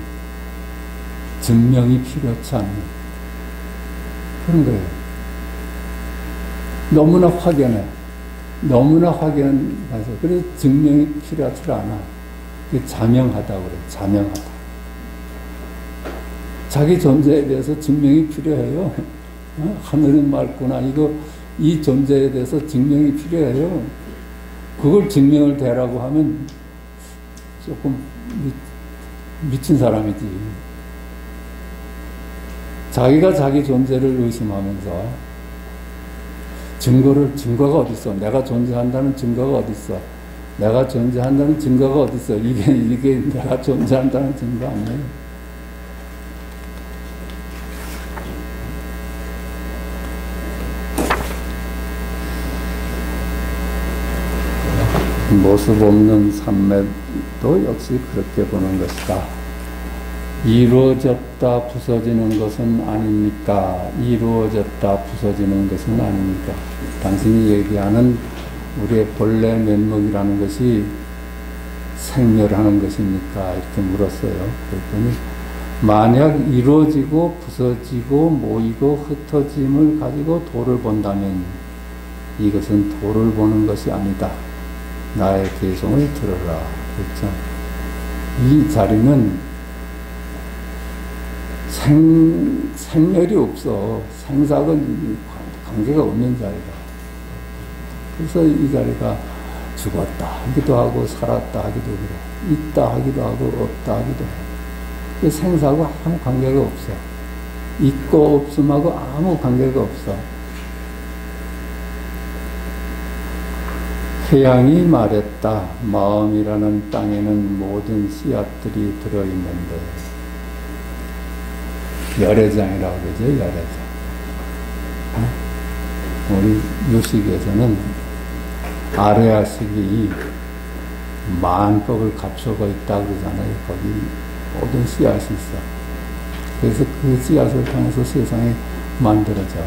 [SPEAKER 1] 증명이 필요치 않는 그런 거예요. 너무나 확연해. 그래서 증명이 필요하지 않아. 그게 자명하다고 그래. 자명하다. 자기 존재에 대해서 증명이 필요해요. 하늘은 맑구나. 이 존재에 대해서 증명이 필요해요. 그걸 증명을 대라고 하면 조금 미친 사람이지. 자기가 자기 존재를 의심하면서 증거가 어딨어? 내가 존재한다는 증거가 어딨어? 내가 존재한다는 증거가 어딨어? 이게 내가 존재한다는 증거 아니에요. 모습 없는 삼매도 역시 그렇게 보는 것이다. 이루어졌다 부서지는 것은 아닙니까? 이루어졌다 부서지는 것은 아닙니까? 당신이 얘기하는 우리의 본래 면목이라는 것이 생멸하는 것입니까? 이렇게 물었어요. 그랬더니 만약 이루어지고 부서지고 모이고 흩어짐을 가지고 도를 본다면 이것은 도를 보는 것이 아니다. 나의 개성을 들어라. 그렇죠? 이 자리는 생멸이 없어. 생사건 관계가 없는 자리다. 그래서 이 자리가 죽었다 하기도 하고 살았다 하기도 그래. 있다 하기도 하고 없다 하기도 해. 생사하고 아무 관계가 없어. 있고 없음하고 아무 관계가 없어. 태양이 말했다. 마음이라는 땅에는 모든 씨앗들이 들어있는데. 열애장이라고 그러죠. 열애장. 우리 유식에서는 아레아식이 만법을 갖추고 있다고 그러잖아요. 거기 모든 씨앗이 있어. 그래서 그 씨앗을 통해서 세상이 만들어져.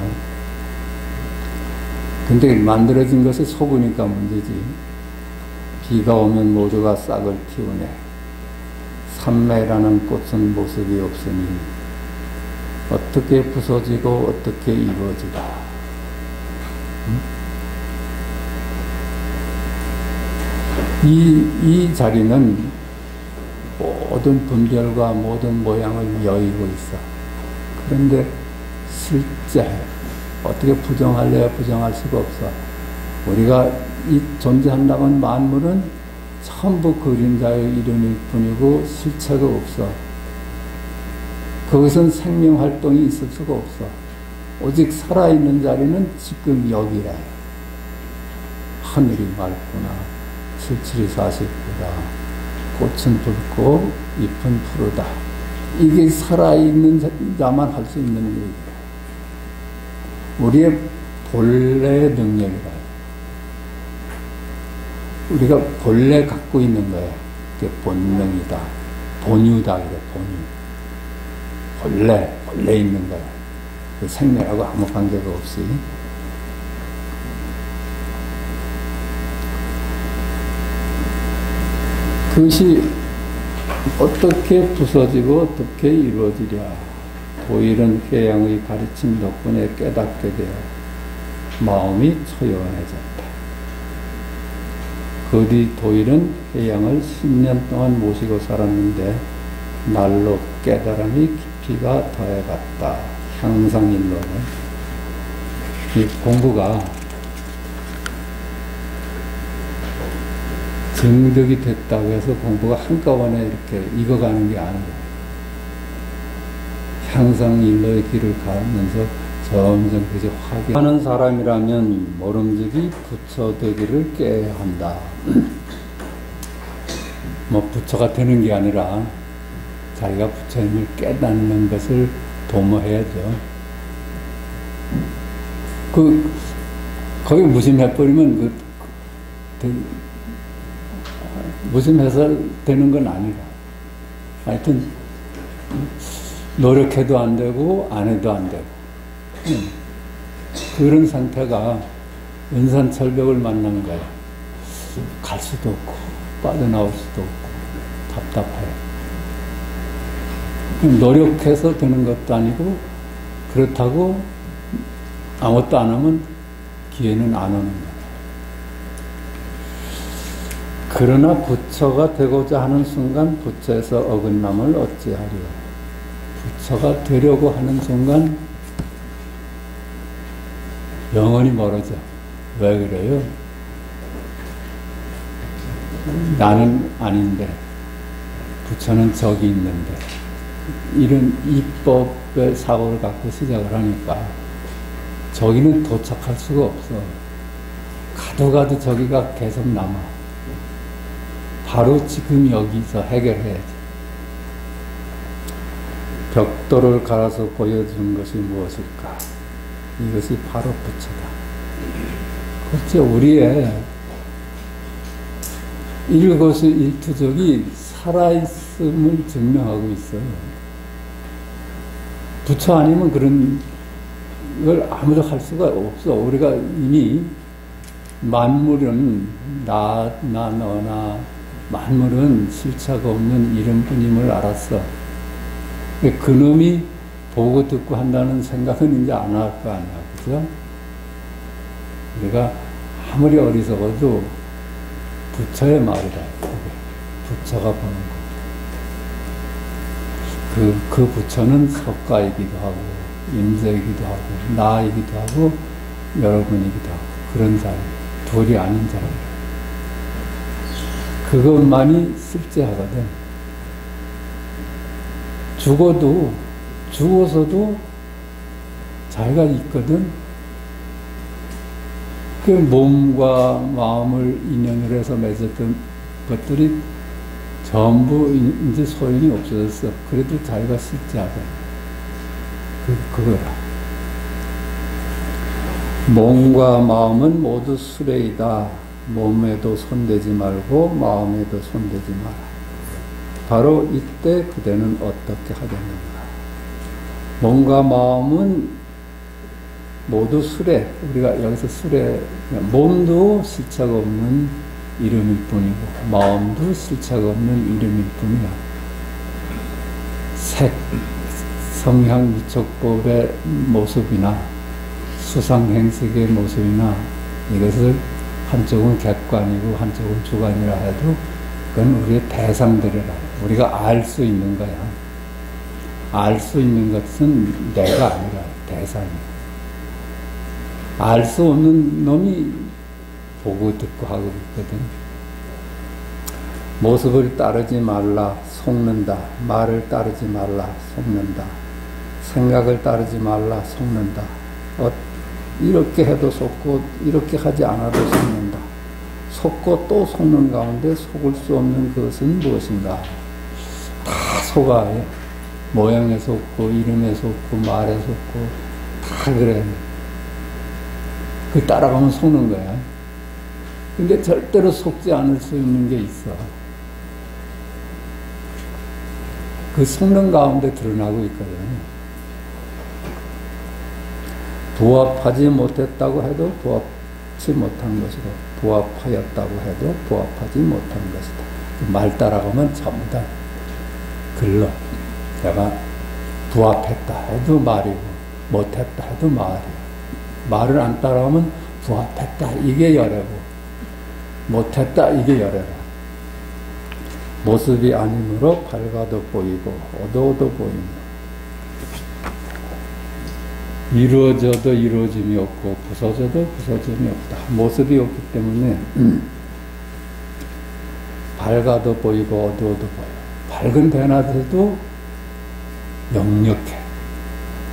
[SPEAKER 1] 근데 만들어진 것이 속으니까 문제지. 비가 오면 모두가 싹을 틔우네. 삼매라는 꽃은 모습이 없으니 어떻게 부서지고 어떻게 이루어지다. 이 자리는 모든 분별과 모든 모양을 여의고 있어. 그런데 실제 어떻게 부정할래야 부정할 수가 없어. 우리가 이 존재한다는 만물은 전부 그림자의 이름일 뿐이고 실체가 없어. 거기선 생명활동이 있을 수가 없어. 오직 살아있는 자리는 지금 여기라. 하늘이 맑구나. 실질이 49다. 꽃은 붉고 잎은 푸르다. 이게 살아있는 자만 할 수 있는 얘기야. 우리의 본래의 능력이다. 우리가 본래 갖고 있는 거야. 그게 본능이다. 본유다. 그래, 본유. 본래 있는 거야. 그 생명하고 아무 관계가 없이. 그것이 어떻게 부서지고 어떻게 이루어지랴. 도일은 회양의 가르침 덕분에 깨닫게 되어 마음이 초연해졌다. 그 뒤 도일은 회양을 10년 동안 모시고 살았는데 날로 깨달음이 깊이가 더해갔다. 향상일로는 이 공부가 정득이 됐다고 해서 공부가 한꺼번에 이렇게 익어가는 게 아니에요. 향상일로의 길을 가면서 점점 그저 확인하는 사람이라면 모름지기 부처 되기를 깨야 한다. 뭐 부처가 되는 게 아니라 자기가 부처님을 깨닫는 것을 도모해야죠. 거기 무심해버리면 무심해서 되는 건 아니라. 하여튼 노력해도 안 되고 안 해도 안 되고 그런 상태가 은산철벽을 만난 거야. 갈 수도 없고 빠져나올 수도 없고 답답해. 노력해서 되는 것도 아니고 그렇다고 아무것도 안 하면 기회는 안 오는 거야. 그러나 부처가 되고자 하는 순간 부처에서 어긋남을 어찌하리요. 부처가 되려고 하는 순간 영원히 멀어져. 왜 그래요? 나는 아닌데 부처는 저기 있는데 이런 이법의 사고를 갖고 시작을 하니까 저기는 도착할 수가 없어. 가도 저기가 계속 남아. 바로 지금 여기서 해결해야지. 벽돌을 갈아서 보여주는 것이 무엇일까? 이것이 바로 부처다. 그렇죠. 우리의 일거수일투족이 살아있음을 증명하고 있어요. 부처 아니면 그런 걸 아무도 할 수가 없어. 우리가 이미 만물은 너나 만물은 실체가 없는 이름뿐임을 알았어. 그놈이 보고 듣고 한다는 생각은 이제 안 할 거 아니야. 그죠? 우리가 아무리 어리석어도 부처의 말이다. 부처가 보는 거. 그 부처는 석가이기도 하고, 임재이기도 하고, 나이기도 하고, 여러분이기도 하고, 그런 자리. 둘이 아닌 자리. 그것만이 실제하거든. 죽어서도 자기가 있거든. 그 몸과 마음을 인연으로 해서 맺었던 것들이 전부 이제 소용이 없어졌어. 그래도 자기가 실제하거든. 그거라. 몸과 마음은 모두 수레이다. 몸에도 손대지 말고 마음에도 손대지 마라. 바로 이때 그대는 어떻게 하겠는가. 몸과 마음은 모두 수레. 우리가 여기서 수레, 몸도 실체가 없는 이름일 뿐이고 마음도 실체가 없는 이름일 뿐이야. 색, 성향 미촉법의 모습이나 수상행식의 모습이나 이것을 한쪽은 객관이고 한쪽은 주관이라 해도 그건 우리의 대상들이라 우리가 알 수 있는 거야. 알 수 있는 것은 내가 아니라 대상이야. 알 수 없는 놈이 보고 듣고 하고 있거든. 모습을 따르지 말라 속는다. 말을 따르지 말라 속는다. 생각을 따르지 말라 속는다. 이렇게 해도 속고 이렇게 하지 않아도 속는다. 속고 또 속는 가운데 속을 수 없는 그것은 무엇인가? 다 속아요. 모양에 속고 이름에 속고 말에 속고 다 그래. 그 따라가면 속는 거야. 근데 절대로 속지 않을 수 있는 게 있어. 그 속는 가운데 드러나고 있거든. 부합하지 못했다고 해도 부합치 못한 것이고 부합하였다고 해도 부합하지 못한 것이다. 그 말 따라가면 전부 다 글러. 내가 부합했다 해도 말이고 못했다 해도 말이야. 말을 안 따라가면 부합했다 이게 열애고 못했다 이게 열애라. 모습이 아니므로 밝아도 보이고 어두워도 보인다. 이루어져도 이루어짐이 없고 부서져도 부서짐이 없다. 모습이 없기 때문에 밝아도 보이고 어두워도 보여. 밝은 대낮에도 역력해.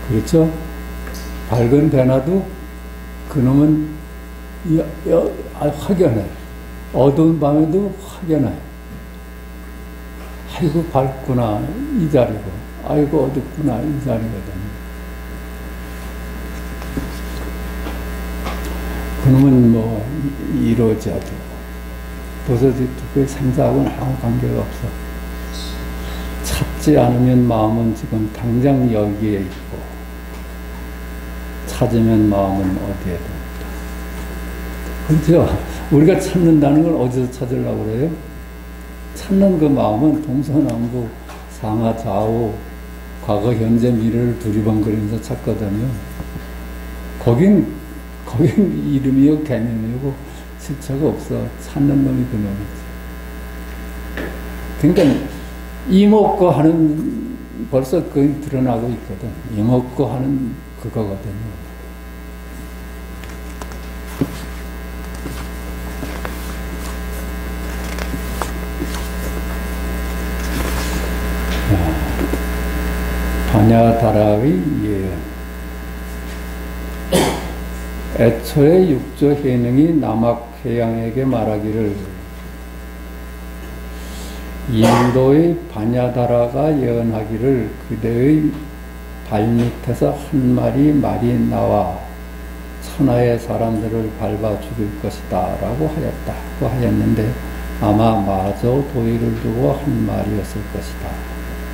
[SPEAKER 1] 그렇죠? 밝은 대낮도 그놈은 확연해. 어두운 밤에도 확연해. 아이고 밝구나 이 자리고 아이고 어둡구나 이 자리거든. 그놈은 뭐 이루어져도 부서져도 그 생사하고는 아무 관계가 없어. 찾지 않으면 마음은 지금 당장 여기에 있고 찾으면 마음은 어디에도 없다. 그렇죠? 우리가 찾는다는 걸 어디서 찾으려고 그래요? 찾는 그 마음은 동서남북 상하 좌우 과거 현재 미래를 두리번거리면서 찾거든요. 거긴 이름이요 개념이고 실체가 없어. 찾는 놈이 그 놈이지. 그러니까 이목구 하는 벌써 그게 드러나고 있거든. 이목구 하는 그거거든요. 반야다라의 예언. 애초에 육조 해능이 남악해양에게 말하기를 인도의 반야다라가 예언하기를 그대의 발밑에서 한 마리 말이 나와 천하의 사람들을 밟아 죽일 것이다 라고 하였는데 아마 마저 도의를 두고 한 말이었을 것이다.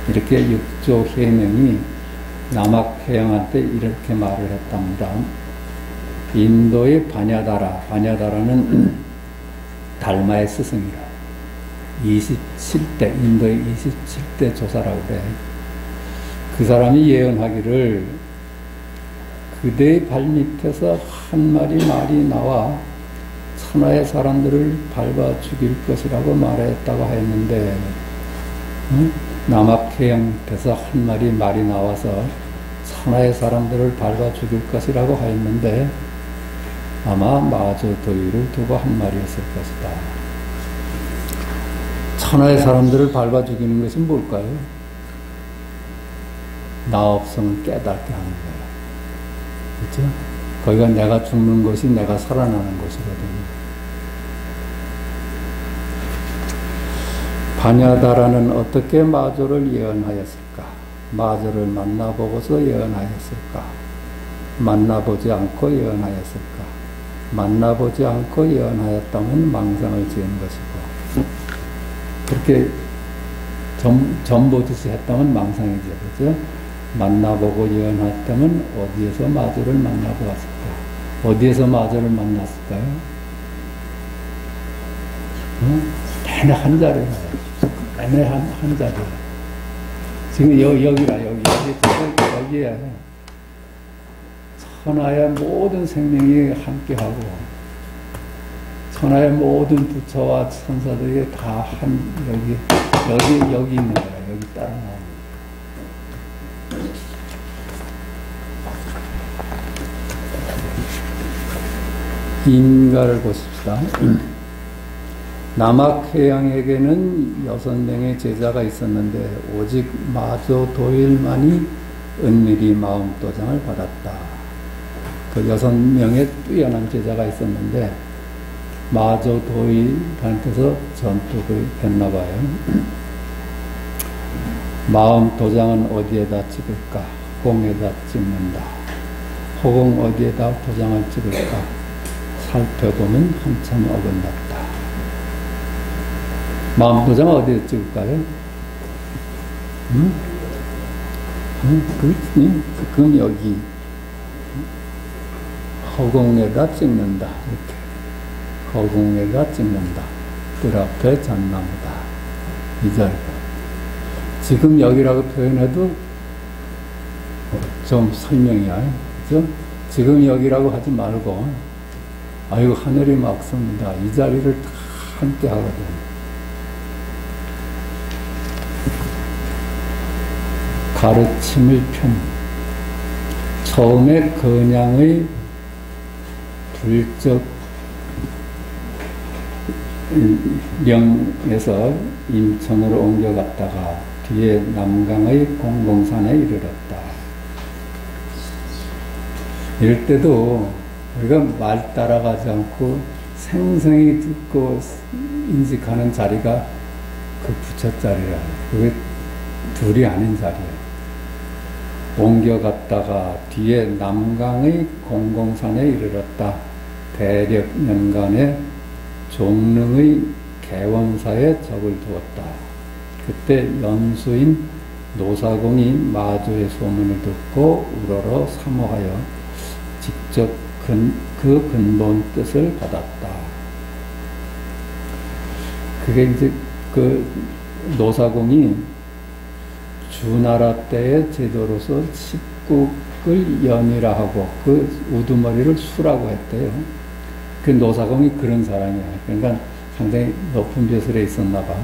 [SPEAKER 1] 이렇게 육조 해능이 남악해양한테 이렇게 말을 했답니다. 인도의 반야다라는 달마의 스승이라 27대 인도의 27대 조사라고 그래. 그 사람이 예언하기를 그대의 발밑에서 한 마리 말이 나와 천하의 사람들을 밟아 죽일 것이라고 말했다고 했는데 남악해양에서 한 마리 말이 나와서 천하의 사람들을 밟아 죽일 것이라고 하였는데 아마 마저 도의를 두고 한 말이었을 것이다. 천하의 사람들을 밟아 죽이는 것이 뭘까요? 나 없으면 깨닫게 하는 거야. 그렇죠? 거기가 내가 죽는 것이 내가 살아나는 것이거든요. 반야다라는 어떻게 마조를 예언하였을까? 마조를 만나보고서 예언하였을까? 만나보지 않고 예언하였을까? 만나보지 않고 예언하였다면 망상을 지은 것이고 그렇게 전보듯이 했다면 망상이죠. 그렇죠? 만나보고 예언했다면 어디에서 마조를 만나보았을까? 어디에서 마조를 만났을까요? 내내 한 자리에 내내 한 자리에 지금 여기야. 천하의 모든 생명이 함께하고 천하의 모든 부처와 천사들이 다 여기 있는 거야. 여기 따라 나오는 거야. 인가를 보십시다. 남학회양에게는 6명의 제자가 있었는데 오직 마조 도일만이 은밀히 마음도장을 받았다. 그 6명의 뛰어난 제자가 있었는데 마조 도일한테서 전투를 했나 봐요. 마음도장은 어디에다 찍을까? 허공에다 찍는다. 허공 어디에다 도장을 찍을까? 살펴보면 한참 어긋났다. 마음도장 어디에 찍을까요? 그렇지. 그럼 여기 허공에다 찍는다. 이렇게 허공에다 찍는다. 뜰 앞에 잣나무다. 이 자리. 지금 여기라고 표현해도 좀 설명이야. 그죠? 지금 여기라고 하지 말고 아이고 하늘이 막습니다. 이 자리를 다 함께 하거든. 가르침을 편. 처음에 건양의 불적 령에서 인천으로 옮겨갔다가 뒤에 남강의 공공산에 이르렀다. 이럴 때도 우리가 말 따라가지 않고 생생히 듣고 인식하는 자리가 그 부처 자리라. 그게 둘이 아닌 자리야. 옮겨갔다가 뒤에 남강의 공공산에 이르렀다. 대력년간에 종릉의 개원사에 적을 두었다. 그때 연수인 노사공이 마조의 소문을 듣고 우러러 사모하여 직접 그 근본 뜻을 받았다. 그게 이제 그 노사공이 주나라 때의 제도로서 십국을 연이라 하고 그 우두머리를 수라고 했대요. 그 노사공이 그런 사람이야. 그러니까 상당히 높은 벼슬에 있었나 봐.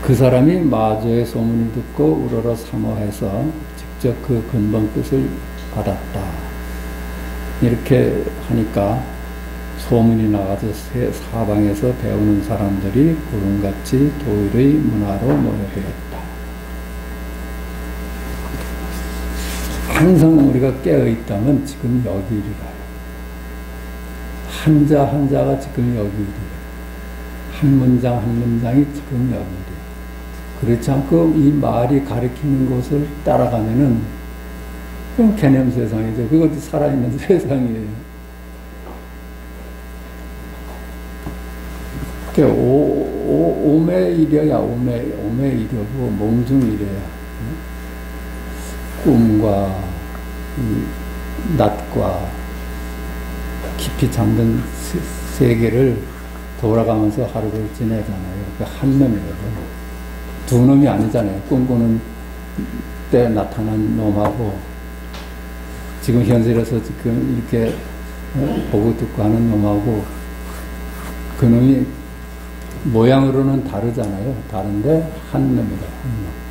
[SPEAKER 1] 그 사람이 마조의 소문을 듣고 우러러 사모해서 직접 그 근본 뜻을 받았다. 이렇게 하니까 소문이 나가서 사방에서 배우는 사람들이 구름같이 도일의 문화로 모여들었다. 항상 우리가 깨어있다면 지금 여기이라. 한자 한자가 지금 여기이라. 한 문장 한 문장이 지금 여기이라. 그렇지 않고 이 말이 가리키는 것을 따라가면은 그럼 개념 세상이죠. 그것도 살아있는 세상이에요. 오매이려야 오매이려고 몽중이려야 꿈과 낮과 깊이 잠든 세계를 돌아가면서 하루를 지내잖아요. 한 놈이거든. 두 놈이 아니잖아요. 꿈꾸는 때 나타난 놈하고 지금 현실에서 지금 이렇게 보고 듣고 하는 놈하고 그 놈이 모양으로는 다르잖아요. 다른데 한 놈이다. 한 놈.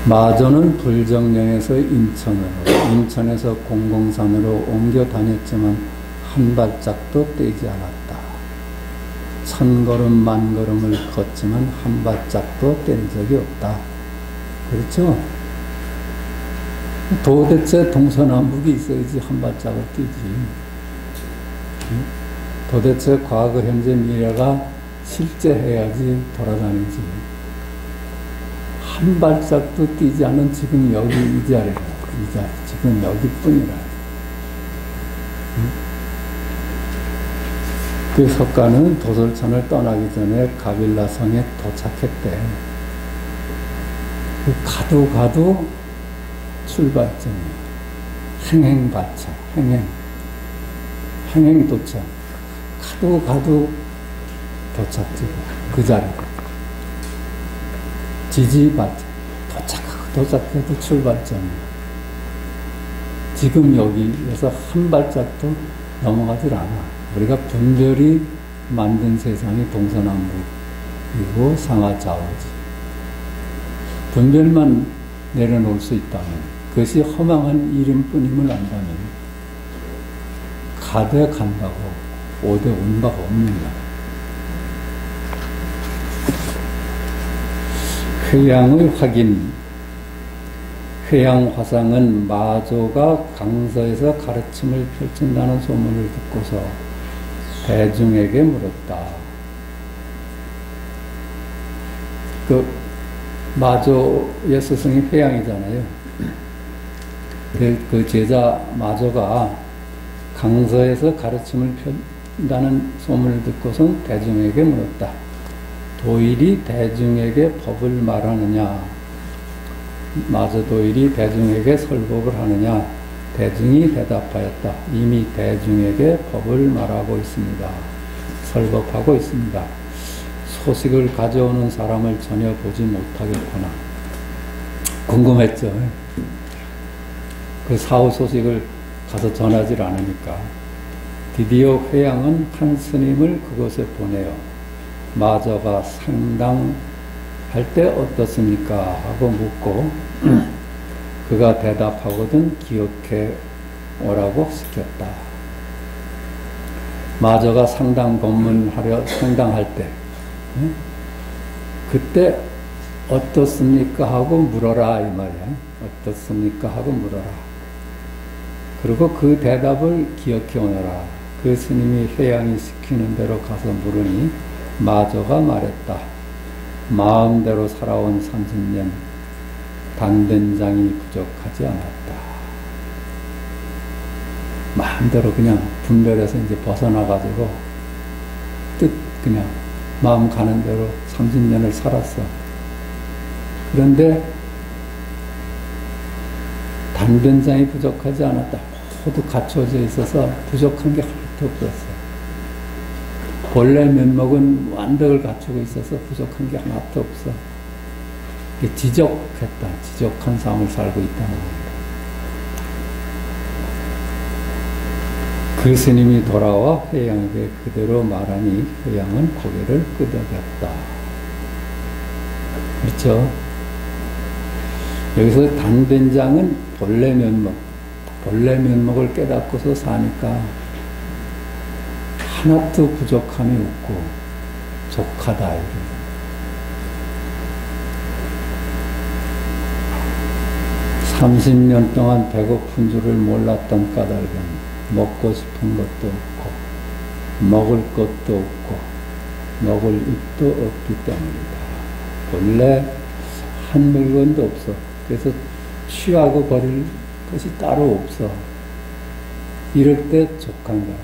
[SPEAKER 1] 마조는 불정령에서 인천에서 공공산으로 옮겨 다녔지만 한 발짝도 떼지 않았다. 1000걸음 만걸음을 걷지만 한 발짝도 뗀 적이 없다. 그렇죠? 도대체 동서남북이 있어야지 한 발짝을 뛰지. 도대체 과거, 현재, 미래가 실제해야지 돌아다니지. 한 발짝도 뛰지 않은 지금 여기 이 자리라. 이 자리. 지금 여기뿐이라. 그 석가는 도솔천을 떠나기 전에 가빌라성에 도착했대. 그 가도 출발점이에요. 행행발차, 행행 도착. 가도 도착지. 그 자리. 지지발차. 도착해도 출발점이에요. 지금 여기에서 한 발짝도 넘어가질 않아. 우리가 분별이 만든 세상이 동서남북이고 상하좌우지. 분별만 내려놓을 수 있다면, 그것이 허망한 이름뿐임을 안다면 가되 간다고 오되 온 바가 없는 거야. 회양의 확인. 회양 화상은 마조가 강서에서 가르침을 펼친다는 소문을 듣고서 대중에게 물었다. 그 마조의 스승이 회양이잖아요. 그 제자 마조가 강서에서 가르침을 펼친다는 소문을 듣고서 대중에게 물었다. 도일이 대중에게 법을 말하느냐? 마저 도일이 대중에게 설법을 하느냐? 대중이 대답하였다. 이미 대중에게 법을 말하고 있습니다. 설법하고 있습니다. 소식을 가져오는 사람을 전혀 보지 못하겠구나. 궁금했죠. 그 사후 소식을 가서 전하지 않으니까. 드디어 회양은 한 스님을 그곳에 보내요. 마저가 상당할 때 어떻습니까? 하고 묻고 그가 대답하거든 기억해 오라고 시켰다. 마저가 상당 법문하려 상당할 때 그때 어떻습니까? 하고 물어라 이 말이야. 어떻습니까? 하고 물어라. 그리고 그 대답을 기억해 오너라. 그 스님이 회양이 시키는 대로 가서 물으니 마저가 말했다. 마음대로 살아온 30년 단된장이 부족하지 않았다. 마음대로 그냥 분별해서 이제 벗어나가지고 뜻 그냥 마음 가는 대로 30년을 살았어. 그런데 단된장이 부족하지 않았다. 모두 갖춰져 있어서 부족한 게 하나도 없었어. 본래 면목은 완벽을 갖추고 있어서 부족한 게 하나도 없어. 지적했다. 지적한 삶을 살고 있다는 겁니다. 그 스님이 돌아와 회양에게 그대로 말하니 회양은 고개를 끄덕였다. 그렇죠? 여기서 단된장은 본래 면목, 본래 면목을 깨닫고서 사니까 하나도 부족함이 없고 족하다. 30년 동안 배고픈 줄을 몰랐던 까닭은 먹고 싶은 것도 없고 먹을 것도 없고 먹을 입도 없기 때문이다. 본래 한 물건도 없어. 그래서 취하고 버릴 것이 따로 없어. 이럴 때 족한 거야.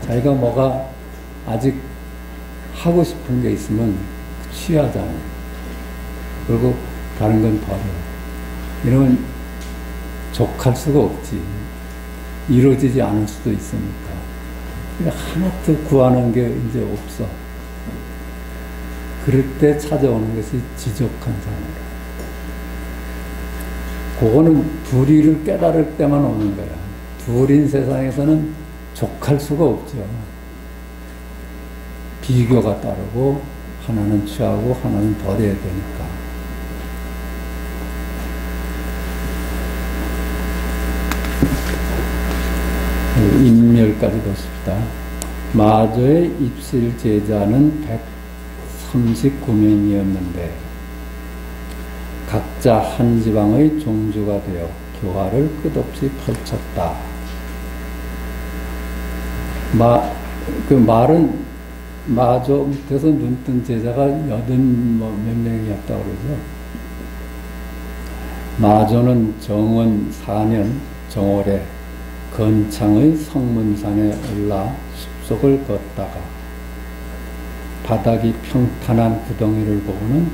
[SPEAKER 1] 자기가 뭐가 아직 하고 싶은 게 있으면 취하잖아. 그리고 다른 건 버려. 이러면 족할 수가 없지. 이루어지지 않을 수도 있으니까. 그러니까 하나도 구하는 게 이제 없어. 그럴 때 찾아오는 것이 지족한 삶이라. 그거는 불의를 깨달을 때만 오는 거야. 불인 세상에서는 족할 수가 없죠. 비교가 따르고 하나는 취하고 하나는 버려야 되니까. 인멸까지 보십시다. 마조의 입실 제자는 139명이었는데 각자 한 지방의 종주가 되어 교화를 끝없이 펼쳤다. 그 말은 마조 밑에서 눈뜬 제자가 80몇 명이었다고 그러죠. 마조는 정원 4년 정월에 건창의 성문산에 올라 숲속을 걷다가 바닥이 평탄한 구덩이를 보고는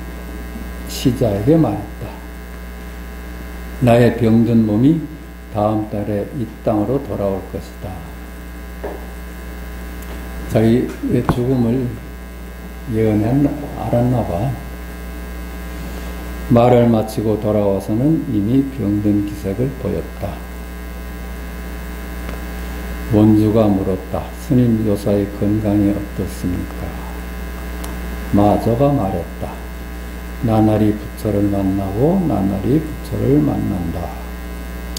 [SPEAKER 1] 시자에게 말했다. 나의 병든 몸이 다음 달에 이 땅으로 돌아올 것이다. 자기의 죽음을 알았나 봐. 말을 마치고 돌아와서는 이미 병든 기색을 보였다. 원주가 물었다. 스님 요사의 건강이 어떻습니까? 마저가 말했다. 나날이 부처를 만나고 나날이 부처를 만난다.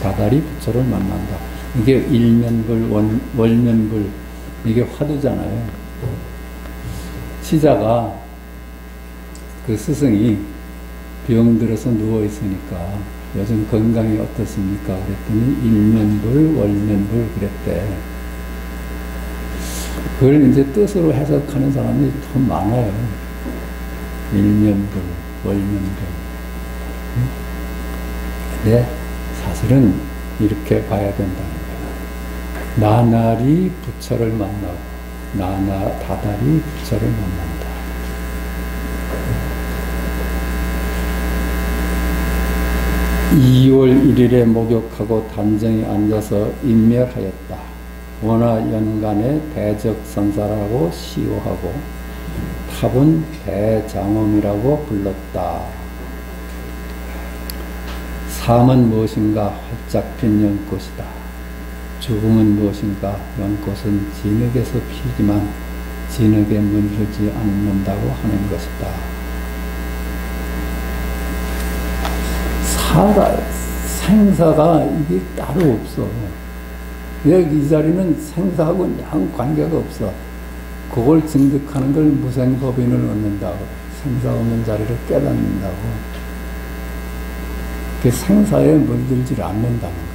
[SPEAKER 1] 다달이 부처를 만난다. 이게 일면불, 월면불, 이게 화두잖아요. 시자가 그 스승이 병들어서 누워있으니까 요즘 건강이 어떻습니까? 그랬더니 일면불, 월면불 그랬대. 그걸 이제 뜻으로 해석하는 사람이 참 많아요. 일면불, 월면불. 근데 사실은 이렇게 봐야 된다는 거야. 나날이 부처를 만나고 다달이 부처를 만난다. 2월 1일에 목욕하고 단정히 앉아서 인멸하였다. 원화 연간에 대적선사라고 시호하고 탑은 대장엄이라고 불렀다. 삶은 무엇인가? 활짝 핀 연꽃이다. 죽음은 무엇인가? 연꽃은 진흙에서 피지만 진흙에 물들지 않는다고 하는 것이다. 생사가 이게 따로 없어. 이 자리는 생사하고 양 관계가 없어. 그걸 증득하는 걸 무생법인을 얻는다고. 생사 없는 자리를 깨닫는다고. 그 생사에 물들지 않는다고.